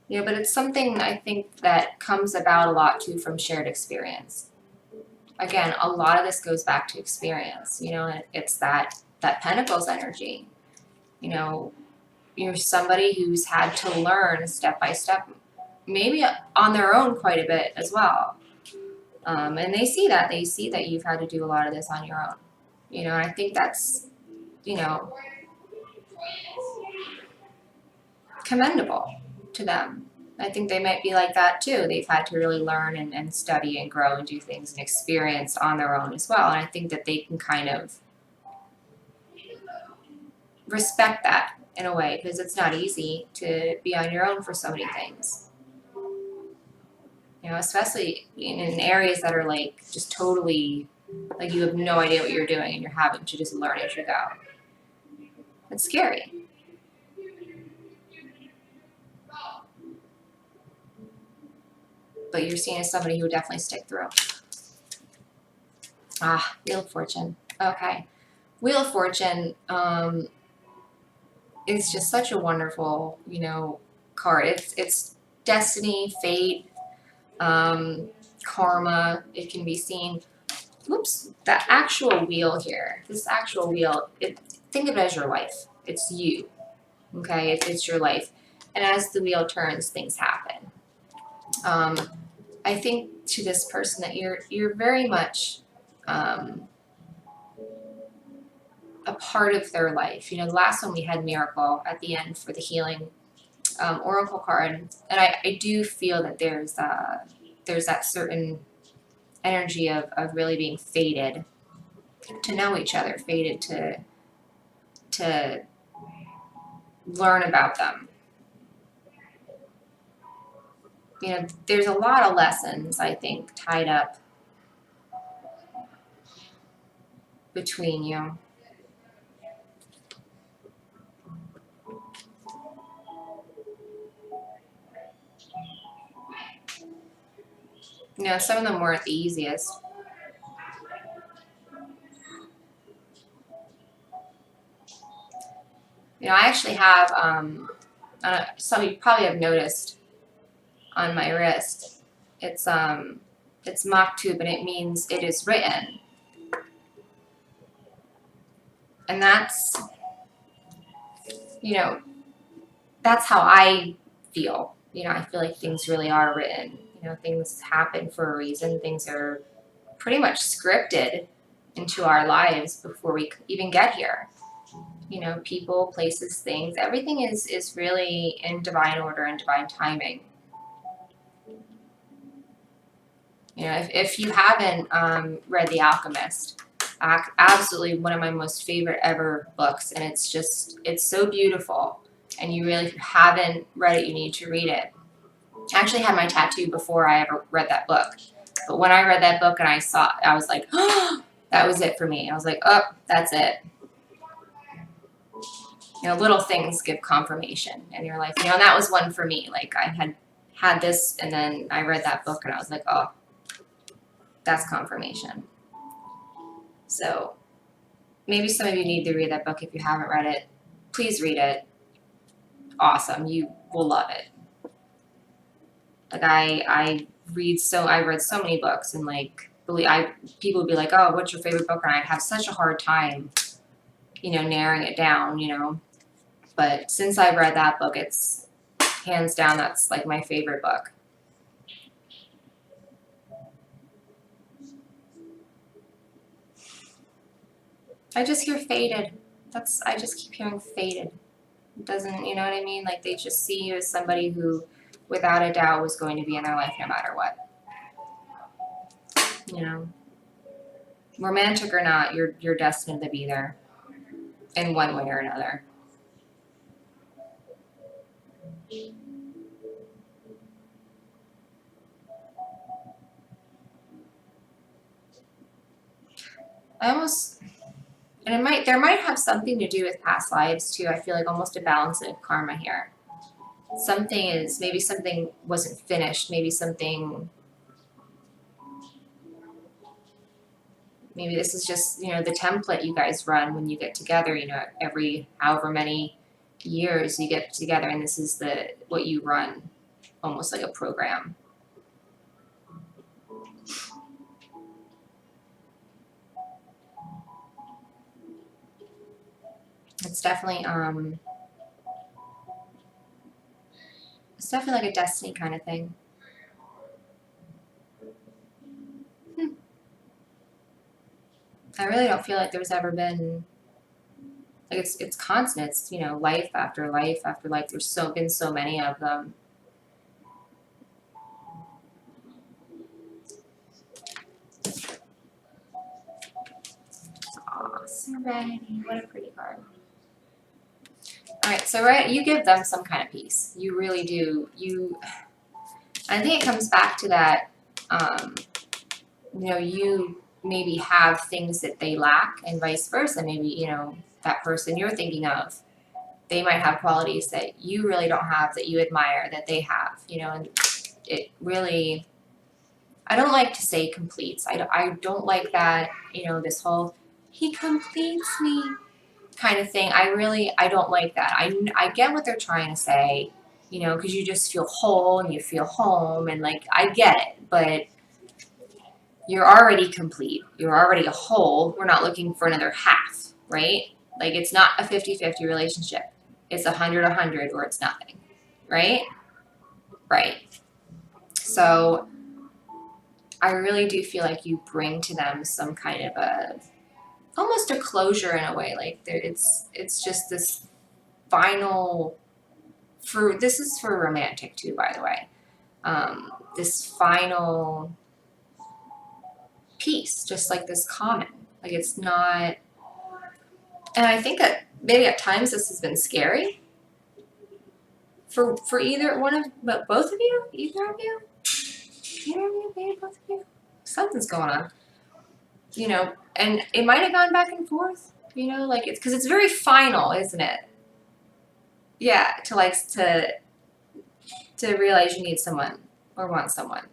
Yeah, but it's something I think that comes about a lot too from shared experience. Again, a lot of this goes back to experience, you know, and it's that Pentacles energy. You know, you're somebody who's had to learn step by step maybe on their own quite a bit as well. And they see that. They see that you've had to do a lot of this on your own. You know, and I think that's, you know, commendable to them. I think they might be like that too. They've had to really learn and study and grow and do things and experience on their own as well. And I think that they can kind of respect that in a way, because it's not easy to be on your own for so many things. You know, especially in areas that are like just totally, like you have no idea what you're doing and you're having to just learn as you go. It's scary. But you're seen as somebody who would definitely stick through. Ah, Wheel of Fortune. Okay. Wheel of Fortune is just such a wonderful, you know, card. It's destiny, fate, karma. It can be seen. Oops, the actual wheel here. This actual wheel, think of it as your life. It's you. Okay, it's your life. And as the wheel turns, things happen. I think to this person that you're very much a part of their life. You know, the last one we had Miracle at the end for the healing oracle card, and I do feel that there's that certain energy of really being fated to know each other, fated to learn about them. You know, there's a lot of lessons, I think, tied up between you. You know, some of them weren't the easiest. You know, I actually have, some of you probably have noticed on my wrist, it's Maktub, and it means it is written. And that's, you know, that's how I feel. You know, I feel like things really are written. You know, things happen for a reason. Things are pretty much scripted into our lives before we even get here. You know, people, places, things, everything is really in divine order and divine timing. You know, if you haven't read The Alchemist, absolutely one of my most favorite ever books, and it's so beautiful. And you really, if you haven't read it, you need to read it. I actually had my tattoo before I ever read that book. But when I read that book and I was like, oh, that was it for me. I was like, oh, that's it. You know, little things give confirmation in your life. You know, and that was one for me. Like, I had this, and then I read that book, and I was like, oh, that's confirmation. So maybe some of you need to read that book if you haven't read it. Please read it. Awesome. You will love it. Like, I read so many books, and like, people would be like, oh, what's your favorite book? And I'd have such a hard time, you know, narrowing it down, you know. But since I've read that book, it's hands down, that's like my favorite book. I just hear fated. I just keep hearing fated. It doesn't, you know what I mean? Like, they just see you as somebody who, without a doubt, was going to be in their life no matter what. You know, romantic or not, you're destined to be there in one way or another. And there might have something to do with past lives too. I feel like almost a balance of karma here. Maybe something wasn't finished. Maybe this is just, you know, the template you guys run when you get together. You know, every however many years you get together, and this is what you run, almost like a program. It's definitely It's definitely like a destiny kind of thing. I really don't feel like there's ever been, like, it's constant. It's, you know, life after life after life. There's been so many of them. Aw, Serenity. What a pretty card. All right, so you give them some kind of peace. You really do. I think it comes back to that, you know, you maybe have things that they lack and vice versa. Maybe, you know, that person you're thinking of, they might have qualities that you really don't have that you admire that they have, you know, and it really, I don't like to say completes. I don't like that, you know, this whole, he completes me kind of thing. I don't like that. I get what they're trying to say, you know, because you just feel whole and you feel home and like, I get it, but you're already complete. You're already a whole. We're not looking for another half, right? Like it's not a 50-50 relationship. It's 100-100 or it's nothing, right? Right. So I really do feel like you bring to them some kind of almost a closure in a way. Like it's just this final, this is for romantic too, by the way. This final piece, just like this common. Like it's not, and I think that maybe at times this has been scary for either one of, but both of you, either of you, maybe both of you. Something's going on, you know, and it might have gone back and forth, you know, like it's because it's very final, isn't it? Yeah, to realize you need someone or want someone,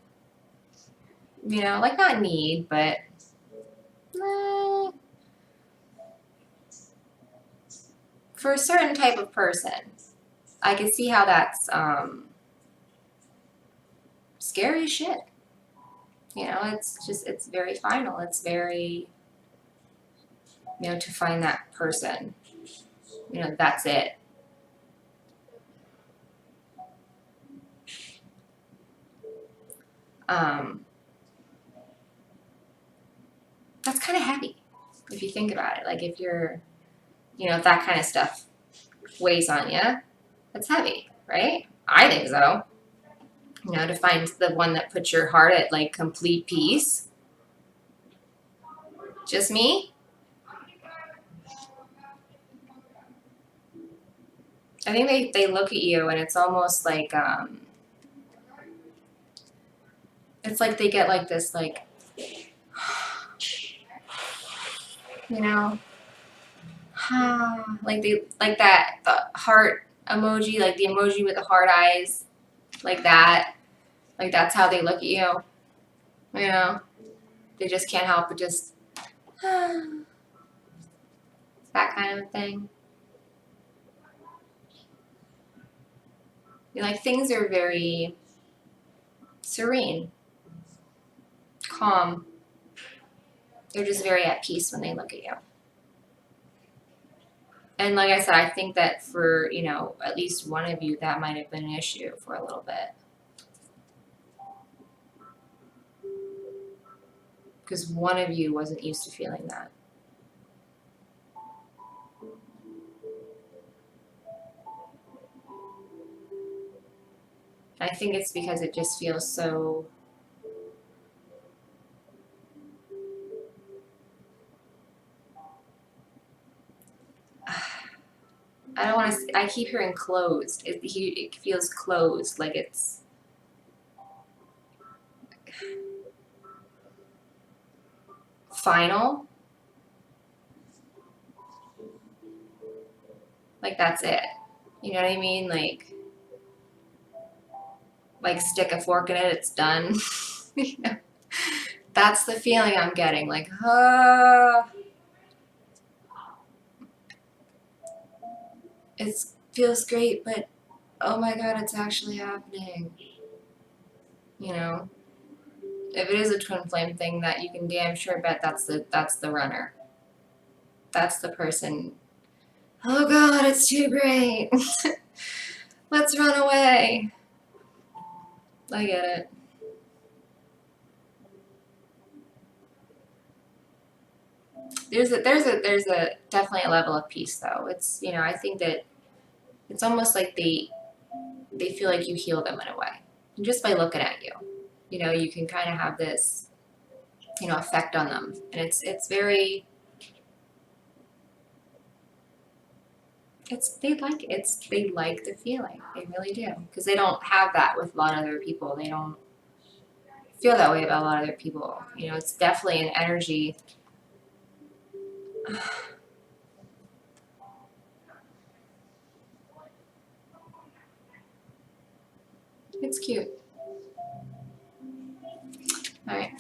you know, like not need, but for a certain type of person, I can see how that's scary as shit. You know, it's very final. It's very, you know, to find that person, you know, that's it. That's kind of heavy if you think about it. Like if you're, you know, if that kind of stuff weighs on you, that's heavy, right? I think so. You know, to find the one that puts your heart at like complete peace. Just me? I think they look at you and it's almost like, it's like they get like this, like, you know, like they, like that, the heart emoji, like the emoji with the heart eyes, like that, like that's how they look at you, you know, they just can't help but just, that kind of thing. You're like, things are very serene, calm, they're just very at peace when they look at you. And like I said, I think that for, you know, at least one of you, that might have been an issue for a little bit. Because one of you wasn't used to feeling that. I think it's because it just feels so, I don't want to, I keep hearing closed. It feels closed, like it's, final. Like that's it. You know what I mean? Like stick a fork in it, it's done. You know? That's the feeling I'm getting. Like, it feels great, but oh my god, it's actually happening. You know? If it is a twin flame thing, that you can damn sure bet that's the runner. That's the person. Oh god, it's too great. Let's run away. I get it. There's a definitely a level of peace though. It's, you know, I think that it's almost like they feel like you heal them in a way. And just by looking at you. You know, you can kind of have this, you know, effect on them. And it's very, they like the feeling. They really do. Because they don't have that with a lot of other people. They don't feel that way about a lot of other people. You know, it's definitely an energy. It's cute. All right.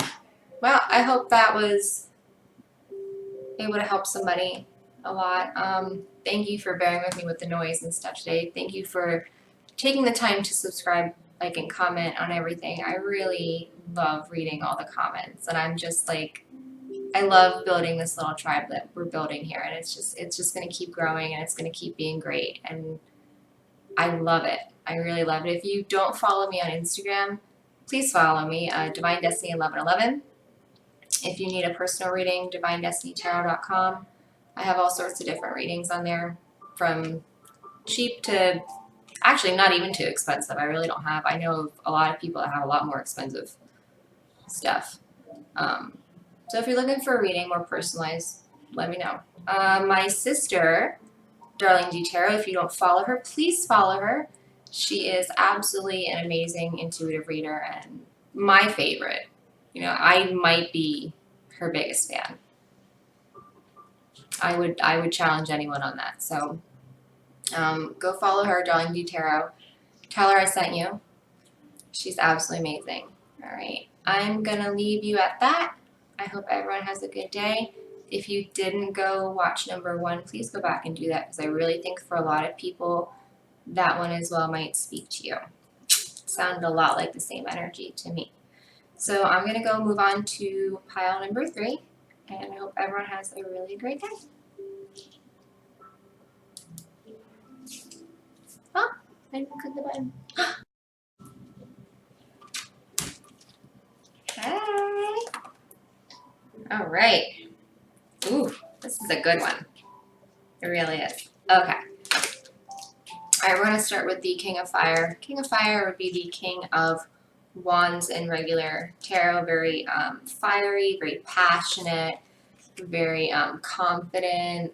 Well, I hope that was able to help somebody a lot. Thank you for bearing with me with the noise and stuff today. Thank you for taking the time to subscribe, like, and comment on everything. I really love reading all the comments, and I'm just like, I love building this little tribe that we're building here, and it's just going to keep growing, and it's going to keep being great, and I love it. I really love it. If you don't follow me on Instagram, please follow me, Divine Destiny 1111. If you need a personal reading, DivineDestinyTarot.com. I have all sorts of different readings on there, from cheap to actually not even too expensive. I really don't have. I know of a lot of people that have a lot more expensive stuff. So if you're looking for a reading more personalized, let me know. My sister, DarlingDTarot, if you don't follow her, please follow her. She is absolutely an amazing intuitive reader and my favorite. You know, I might be her biggest fan. I would challenge anyone on that. So go follow her, DarlingDTarot. Tell her I sent you. She's absolutely amazing. All right. I'm going to leave you at that. I hope everyone has a good day. If you didn't go watch number 1, please go back and do that, because I really think for a lot of people, that one as well might speak to you. Sounded a lot like the same energy to me. So I'm going to go move on to pile number 3, and I hope everyone has a really great day. Oh, I didn't click the button. Hey. All right. Ooh, this is a good one. It really is. Okay. All right, we're going to start with the King of Fire. King of Fire would be the King of Wands in regular tarot. Very fiery, very passionate, very confident.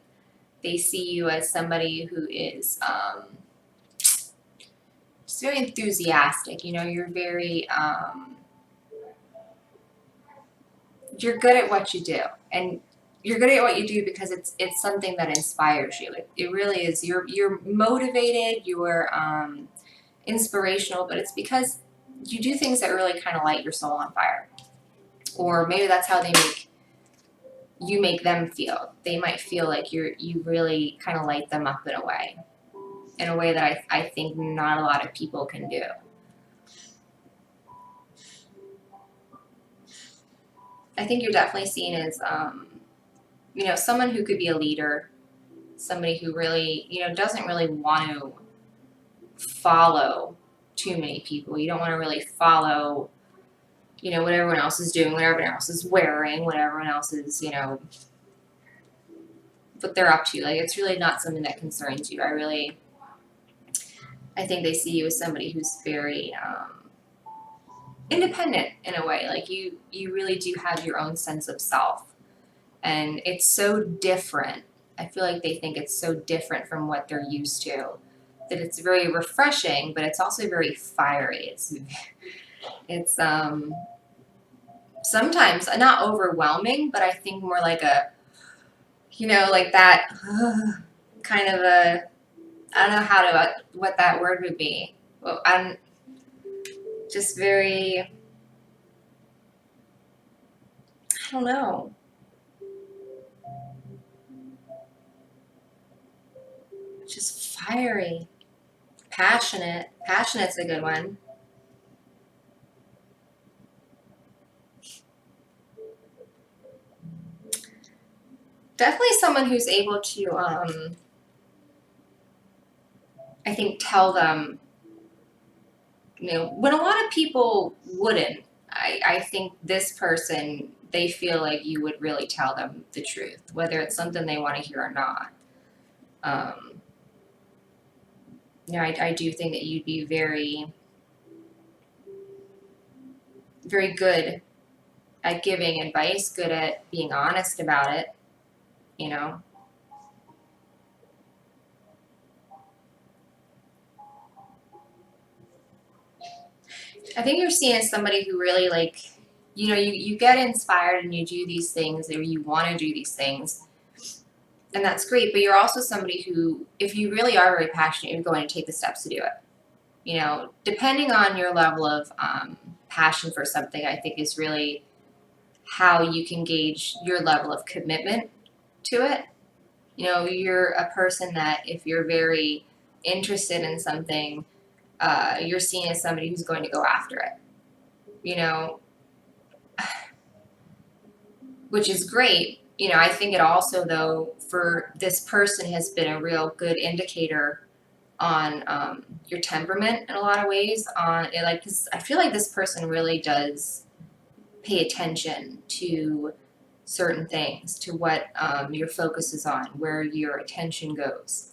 They see you as somebody who is just very enthusiastic. You know, you're very, you're good at what you do. And you're good at what you do because it's something that inspires you. It really is. You're motivated, you're inspirational, but it's because you do things that really kind of light your soul on fire. Or maybe that's how you make them feel. They might feel like you really kind of light them up in a way that I think not a lot of people can do. I think you're definitely seen as you know, someone who could be a leader, somebody who really, you know, doesn't really want to follow too many people. You don't want to really follow, you know, what everyone else is doing, what everyone else is wearing, what everyone else is, you know, what they're up to. Like, it's really not something that concerns you. I think they see you as somebody who's very independent in a way. Like, you really do have your own sense of self. And it's so different. I feel like they think it's so different from what they're used to, that it's very refreshing, but it's also very fiery. It's sometimes not overwhelming, but I think more like a, you know, like that kind of a, I don't know what that word would be. Well, I'm just very, I don't know. Just fiery, passionate. Passionate's a good one. Definitely someone who's able to, I think, tell them you know, when a lot of people wouldn't, I think this person, they feel like you would really tell them the truth, whether it's something they want to hear or not. You know, I do think that you'd be very, very good at giving advice, good at being honest about it, you know. I think you're seeing somebody who really, like, you know, you get inspired and you do these things, or you want to do these things, and that's great, but you're also somebody who, if you really are very passionate, you're going to take the steps to do it. You know, depending on your level of passion for something, I think is really how you can gauge your level of commitment to it. You know, you're a person that if you're very interested in something, you're seen as somebody who's going to go after it. You know, which is great. You know, I think it also, though, for this person has been a real good indicator on your temperament in a lot of ways. Because I feel like this person really does pay attention to certain things, to what your focus is on, where your attention goes.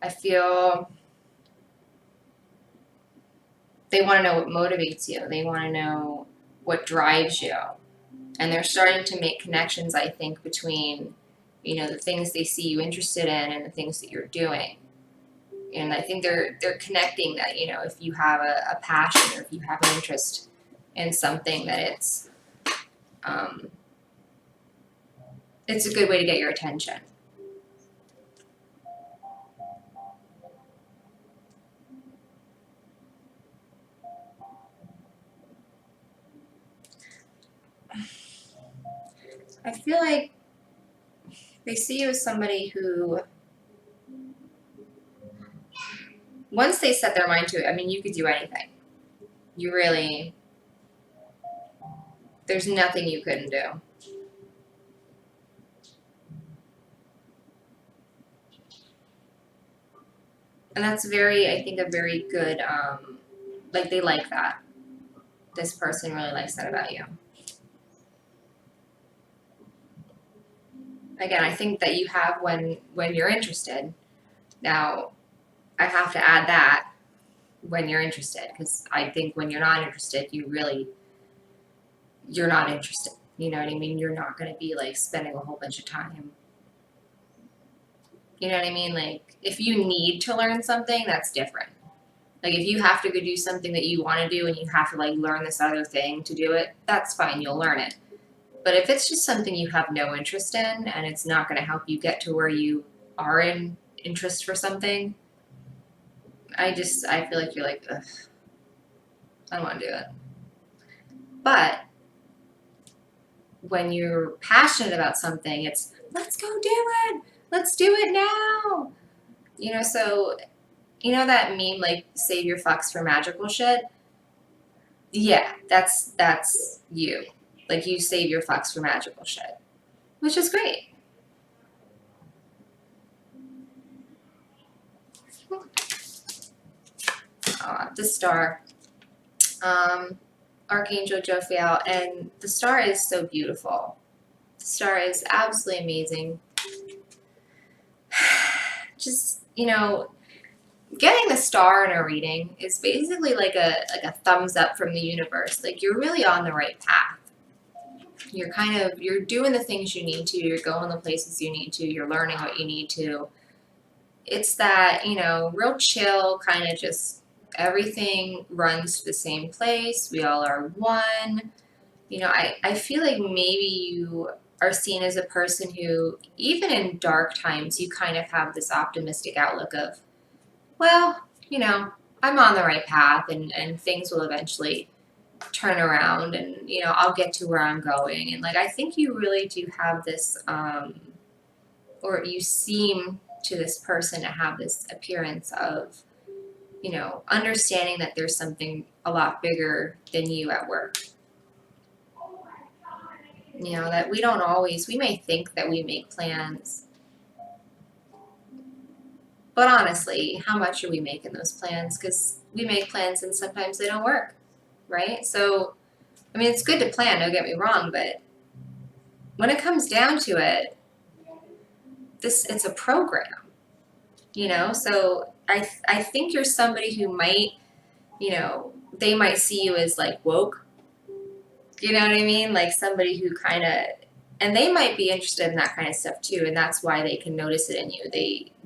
I feel they want to know what motivates you. They want to know what drives you. And they're starting to make connections, I think, between, you know, the things they see you interested in and the things that you're doing. And I think they're connecting that, you know, if you have a passion or if you have an interest in something, that it's a good way to get your attention. I feel like they see you as somebody who, once they set their mind to it, I mean, you could do anything. You really, there's nothing you couldn't do. And that's very, I think, a very good, like, they like that. This person really likes that about you. Again, I think that you have when you're interested. Now, I have to add that, when you're interested, because I think when you're not interested, you're not interested. You know what I mean? You're not going to be, like, spending a whole bunch of time. You know what I mean? Like, if you need to learn something, that's different. Like, if you have to go do something that you want to do and you have to, like, learn this other thing to do it, that's fine. You'll learn it. But if it's just something you have no interest in and it's not going to help you get to where you are in interest for something, I feel like you're like, ugh, I don't want to do it. But when you're passionate about something, it's, let's go do it. Let's do it now. You know, so, you know that meme, like, save your fucks for magical shit? Yeah, that's you. Like, you save your fucks for magical shit, which is great. The star. Archangel Jophiel, and the star is so beautiful. The star is absolutely amazing. Just, you know, getting the star in a reading is basically like a thumbs up from the universe. Like, you're really on the right path. You're doing the things you need to, you're going the places you need to, you're learning what you need to. It's that, you know, real chill, kind of just everything runs to the same place. We all are one. You know, I feel like maybe you are seen as a person who, even in dark times, you kind of have this optimistic outlook of, well, you know, I'm on the right path and things will eventually turn around and, you know, I'll get to where I'm going. And, like, I think you really do have this, or you seem to this person to have this appearance of, you know, understanding that there's something a lot bigger than you at work. You know, that we may think that we make plans, But honestly, how much are we making those plans? Because we make plans and sometimes they don't work, right? So, I mean, it's good to plan, don't get me wrong, but when it comes down to it, it's a program, So I think you're somebody who might, they might see you as like woke. You know what I mean? Like somebody who kind of, and they might be interested in that kind of stuff too, and that's why they can notice it in you.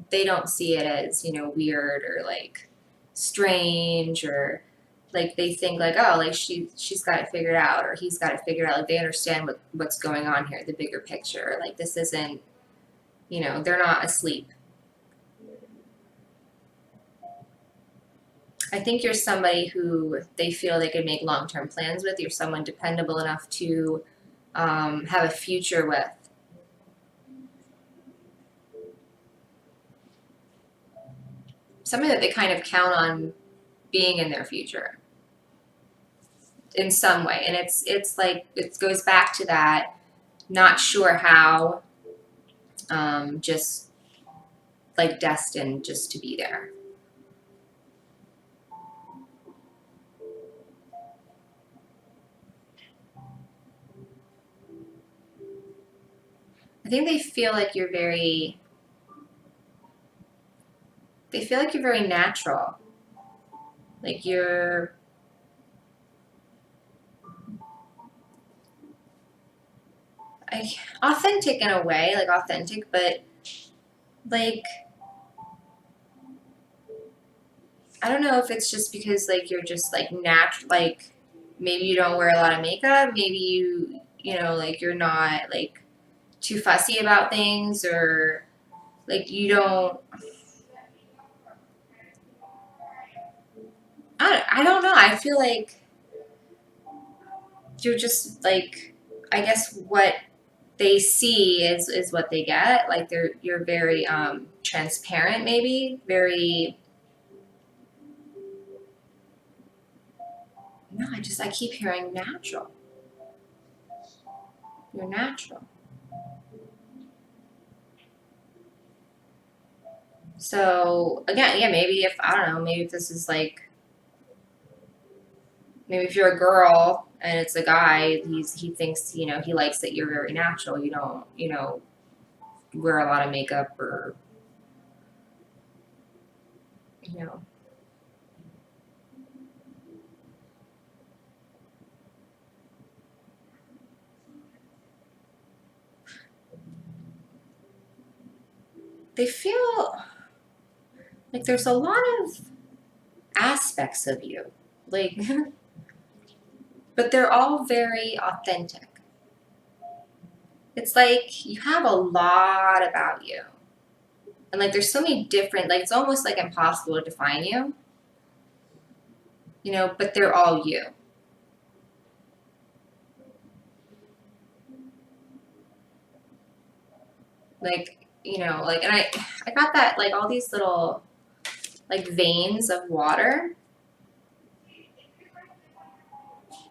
They don't see it as, weird or like strange, or like they think like, oh, like she's got it figured out, or he's got it figured out. Like they understand what's going on here, the bigger picture. Like this isn't, they're not asleep. I think you're somebody who they feel they could make long-term plans with. You're someone dependable enough to have a future with. Something that they kind of count on being in their future in some way. And it's like, it goes back to that, not sure how, just like destined just to be there. I think they feel like you're very natural. Like you're authentic in a way, like authentic, but like, I don't know if it's just because like you're just like natural, like maybe you don't wear a lot of makeup, maybe like you're not like too fussy about things, or like you don't, I don't know. I feel like you're just like, I guess what they see is what they get. Like you're very transparent, maybe very. No, I keep hearing natural. You're natural. So again, yeah, maybe if I don't know, maybe if this is like, maybe if you're a girl and it's a guy, he thinks, he likes that you're very natural. You don't, wear a lot of makeup, or they feel like there's a lot of aspects of you, like, but they're all very authentic. It's like you have a lot about you. And like there's so many different, like it's almost like impossible to define you, but they're all you. Like, like, and I got that, like all these little like veins of water,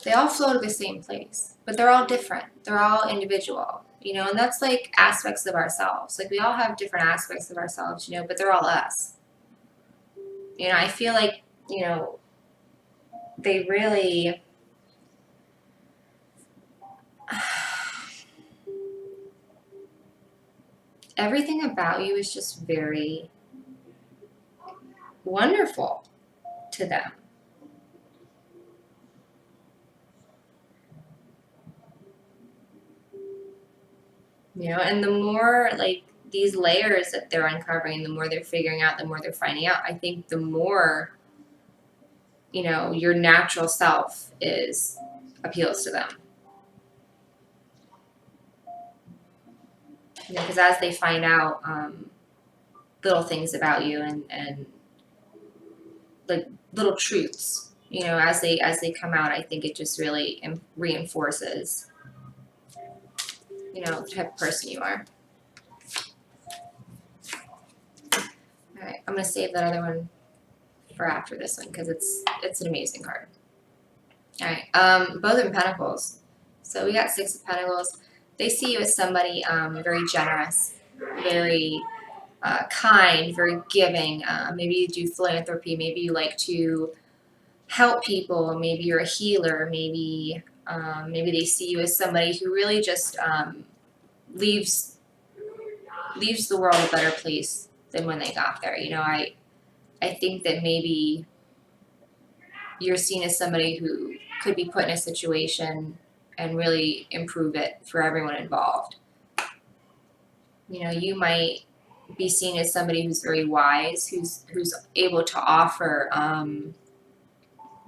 they all flow to the same place, but they're all different. They're all individual, and that's like aspects of ourselves. Like we all have different aspects of ourselves, but they're all us. I feel like, they really, everything about you is just very wonderful to them. And the more like these layers that they're uncovering, the more they're figuring out, the more they're finding out, I think the more, your natural self appeals to them. Because as they find out little things about you, and like little truths, as they come out, I think it just really reinforces, the type of person you are. All right, I'm gonna save that other one for after this one because it's an amazing card. All right, both in Pentacles. So we got Six of Pentacles. They see you as somebody very generous, very kind, very giving. Maybe you do philanthropy. Maybe you like to help people. Maybe you're a healer. Maybe they see you as somebody who really just leaves the world a better place than when they got there. You know, I think that maybe you're seen as somebody who could be put in a situation and really improve it for everyone involved. You know, you might be seen as somebody who's very wise, who's able to offer,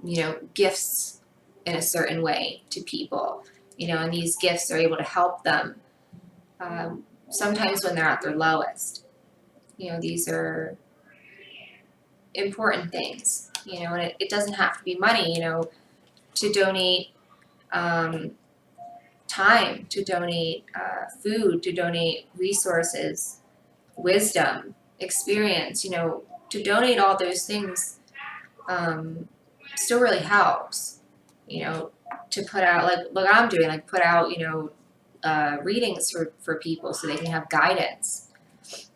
you know, gifts in a certain way to people. You know, and these gifts are able to help them sometimes when they're at their lowest. You know, these are important things. You know, and it doesn't have to be money. You know, to donate time, to donate food, to donate resources, wisdom, experience, you know, to donate all those things still really helps, you know, to put out, like I'm doing, like put out, you know, readings for people so they can have guidance.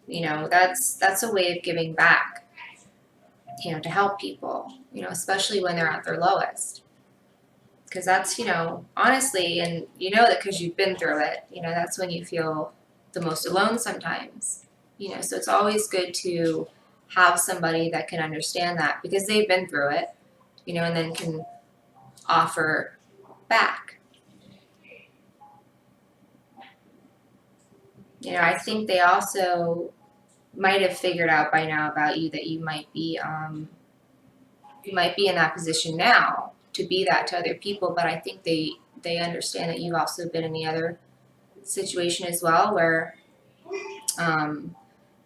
You know, that's a way of giving back, you know, to help people, you know, especially when they're at their lowest. Because that's, you know, honestly, and you know that because you've been through it, you know, that's when you feel the most alone sometimes. You know, so it's always good to have somebody that can understand that because they've been through it, you know, and then can offer back. You know, I think they also might have figured out by now about you that you might be in that position now to be that to other people, but I think they understand that you've also been in the other situation as well where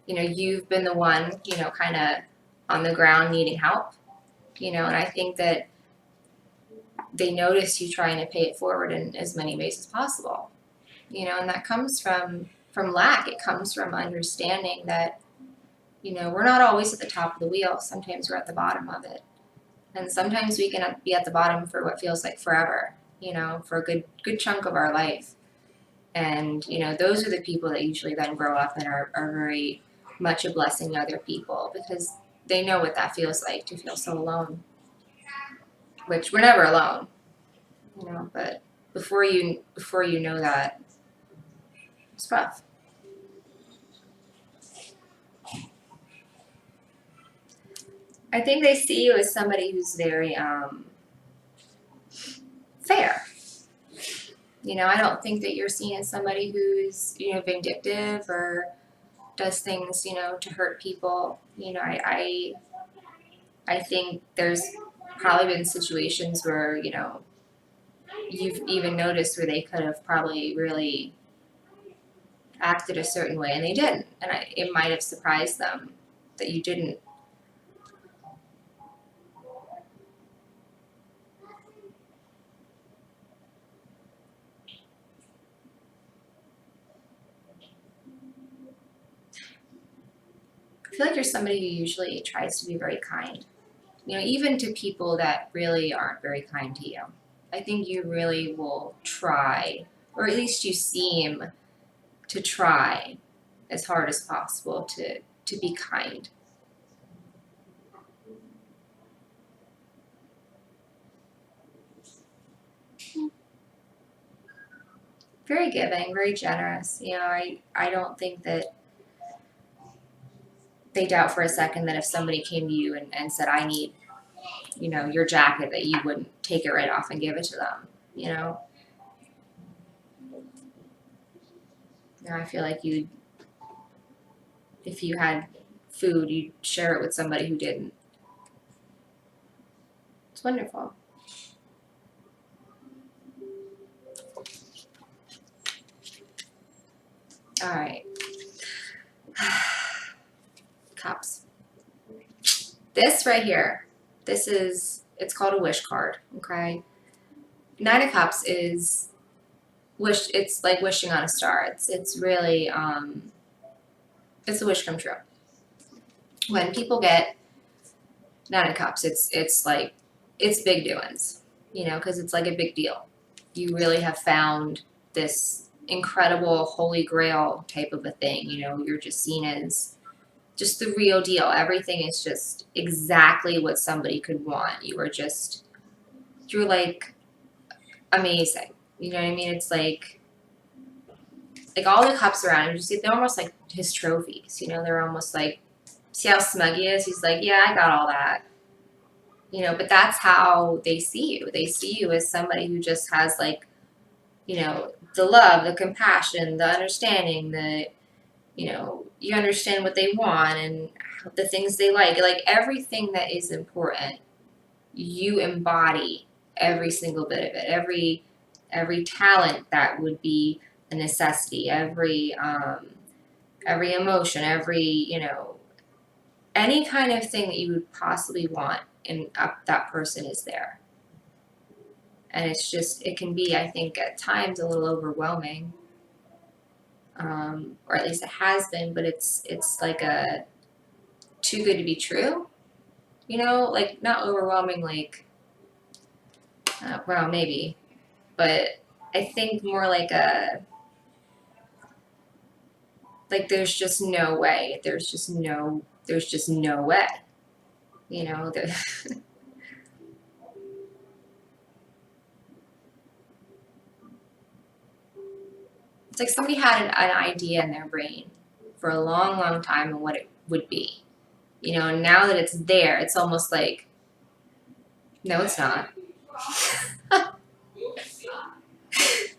you know, you've been the one, you know, kind of on the ground needing help, you know, and I think that they notice you trying to pay it forward in as many ways as possible, you know, and that comes from lack. It comes from understanding that, you know, we're not always at the top of the wheel. Sometimes we're at the bottom of it. And sometimes we can be at the bottom for what feels like forever, you know, for a good chunk of our life. And, you know, those are the people that usually then grow up and are very much a blessing to other people because they know what that feels like to feel so alone. Which we're never alone, you know, but before you know that, it's rough. I think they see you as somebody who's very fair. You know, I don't think that you're seen as somebody who's, you know, vindictive or does things, you know, to hurt people. You know, I think there's probably been situations where, you know, you've even noticed where they could have probably really acted a certain way and they didn't. And it might have surprised them that you didn't. I feel like you're somebody who usually tries to be very kind, you know, even to people that really aren't very kind to you. I think you really will try, or at least you seem to try as hard as possible to be kind. Very giving, very generous. You know, I don't think that they doubt for a second that if somebody came to you and said, I need, you know, your jacket, that you wouldn't take it right off and give it to them, you know? You know, I feel like if you had food, you'd share it with somebody who didn't. It's wonderful. All right. Cups. This right here, it's called a wish card, okay? 9 of Cups is it's like wishing on a star. It's really, it's a wish come true. When people get 9 of Cups, it's like, it's big doings, you know, because it's like a big deal. You really have found this incredible holy grail type of a thing, you know, you're just seen as just the real deal. Everything is just exactly what somebody could want. You're like amazing. You know what I mean? It's like all the cups around him, they're almost like his trophies. You know, they're almost like, see how smug he is? He's like, yeah, I got all that. You know, but that's how they see you. They see you as somebody who just has like, you know, the love, the compassion, the understanding, you know, you understand what they want and the things they like everything that is important, you embody every single bit of it, every talent that would be a necessity, every emotion, every, you know, any kind of thing that you would possibly want, and that person is there. And it's just, it can be, I think, at times a little overwhelming, or at least it has been. But it's like a too good to be true, you know, like not overwhelming, like well, maybe, but I think more like there's just no way, there's just no way, you know. It's like somebody had an idea in their brain for a long, long time and what it would be, you know, and now that it's there, it's almost like, no, it's not.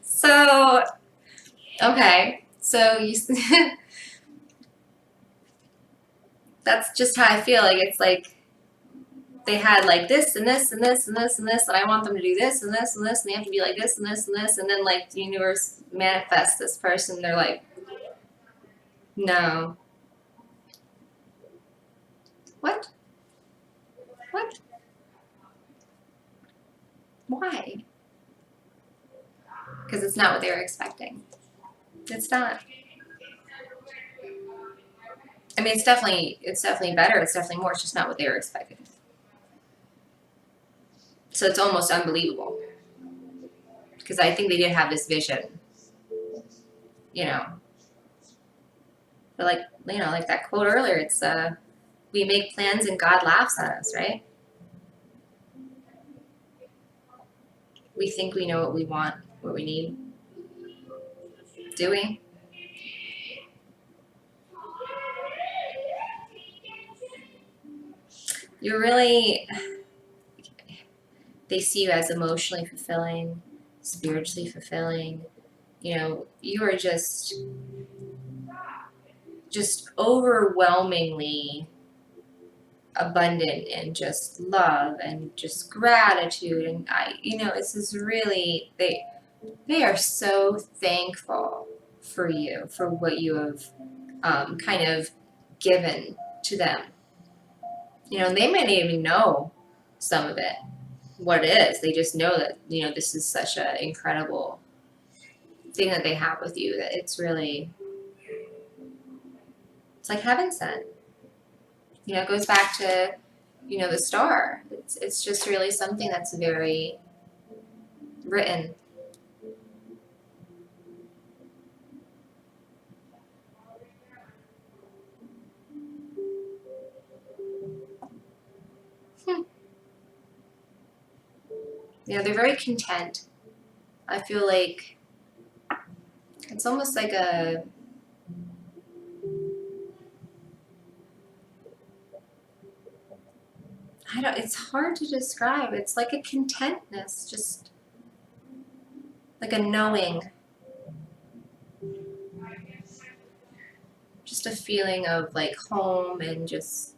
So, okay, so you that's just how I feel. Like, it's like they had like this and this and this and this and this, and I want them to do this and this and this, and they have to be like this and this and this, and then like the universe manifests this person. They're like, no. What? What? Why? Because it's not what they were expecting. It's not. I mean, it's definitely better. It's definitely more. It's just not what they were expecting. So it's almost unbelievable. Because I think they did have this vision, you know. But like, you know, like that quote earlier, it's we make plans and God laughs at us, right? We think we know what we want, what we need. Do we? You're really, they see you as emotionally fulfilling, spiritually fulfilling. You know, you are just overwhelmingly abundant in just love and just gratitude. And you know, this is really, they are so thankful for you, for what you have kind of given to them. You know, they may not even know some of it, what it is. They just know that, you know, this is such an incredible thing that they have with you, that it's really, it's like heaven sent. You know, it goes back to, you know, the star. It's just really something that's very written. You know, they're very content. I feel like it's almost like it's hard to describe. It's like a contentness, just like a knowing. Just a feeling of like home and just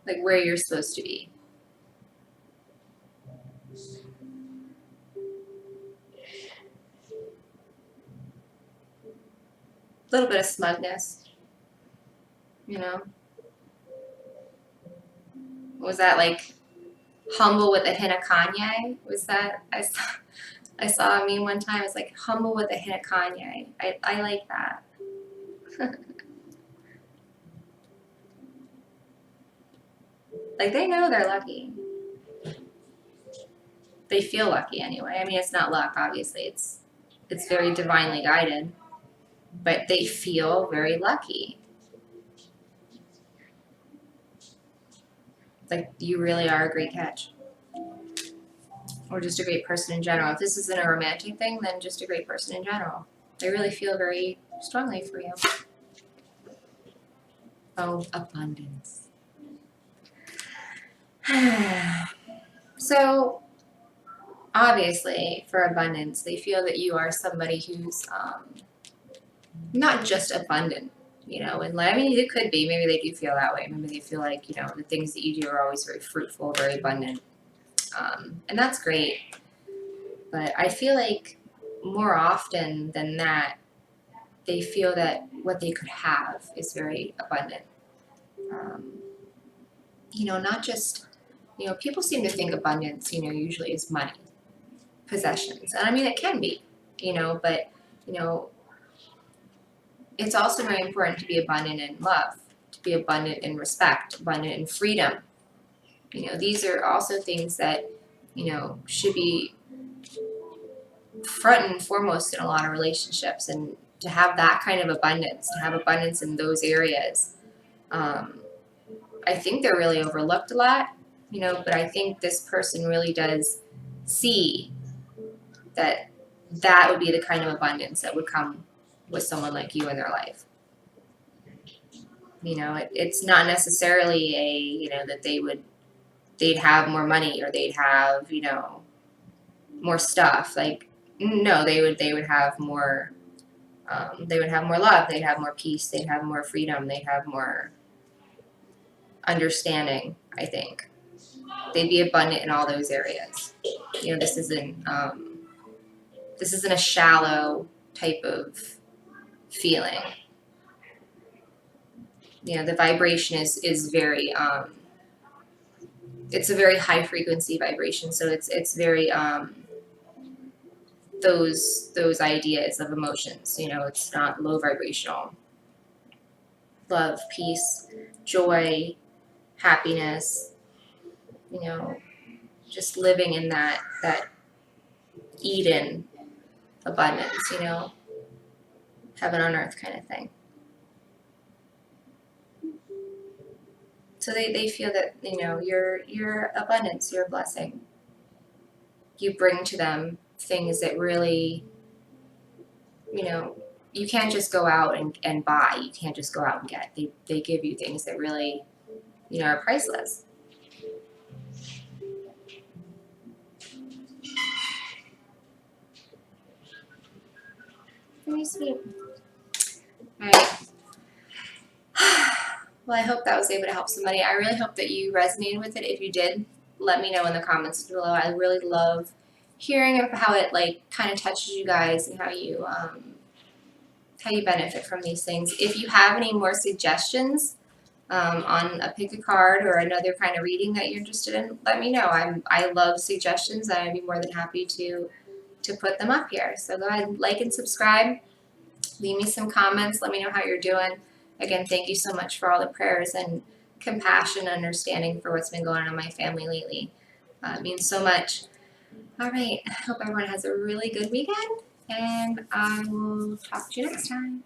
like where you're supposed to be. A little bit of smugness, you know. Was that like humble with a hint of Kanye? Was that, I saw a meme one time. It's like humble with a hint of Kanye. I like that. Like, they know they're lucky. They feel lucky anyway. I mean, it's not luck, obviously. It's very divinely guided. But they feel very lucky. Like, you really are a great catch. Or just a great person in general. If this isn't a romantic thing, then just a great person in general. I really feel very strongly for you. Oh, abundance. So, obviously, for abundance, they feel that you are somebody who's not just abundant, you know, and I mean, it could be, maybe they do feel that way. Maybe they feel like, you know, the things that you do are always very fruitful, very abundant. And that's great. But I feel like more often than that, they feel that what they could have is very abundant. You know, not just, you know, people seem to think abundance, you know, usually is money, possessions. And I mean, it can be, you know, but, you know, it's also very important to be abundant in love, to be abundant in respect, abundant in freedom. You know, these are also things that, you know, should be front and foremost in a lot of relationships. And to have that kind of abundance, to have abundance in those areas, I think they're really overlooked a lot, you know, but I think this person really does see that that would be the kind of abundance that would come with someone like you in their life. You know, it's not necessarily a, you know, that they'd have more money or they'd have, you know, more stuff. Like, no, they would have more, they would have more love, they'd have more peace, they'd have more freedom, they'd have more understanding, I think. They'd be abundant in all those areas. You know, this isn't a shallow type of feeling. You know, the vibration is very it's a very high frequency vibration, so it's very those ideas of emotions, you know, it's not low vibrational. Love, peace, joy, happiness, you know, just living in that Eden abundance, you know, heaven on earth kind of thing. So they feel that, you know, you're abundance, you're a blessing. You bring to them things that really, you know, you can't just go out and buy. You can't just go out and get. They give you things that really, you know, are priceless. Very sweet. All right. Well, I hope that was able to help somebody. I really hope that you resonated with it. If you did, let me know in the comments below. I really love hearing of how it like kind of touches you guys and how you benefit from these things. If you have any more suggestions on a pick a card or another kind of reading that you're interested in, let me know. I love suggestions. I'd be more than happy to put them up here. So go ahead and like and subscribe. Leave me some comments. Let me know how you're doing. Again, thank you so much for all the prayers and compassion and understanding for what's been going on in my family lately. It means so much. All right. I hope everyone has a really good weekend, and I will talk to you next time.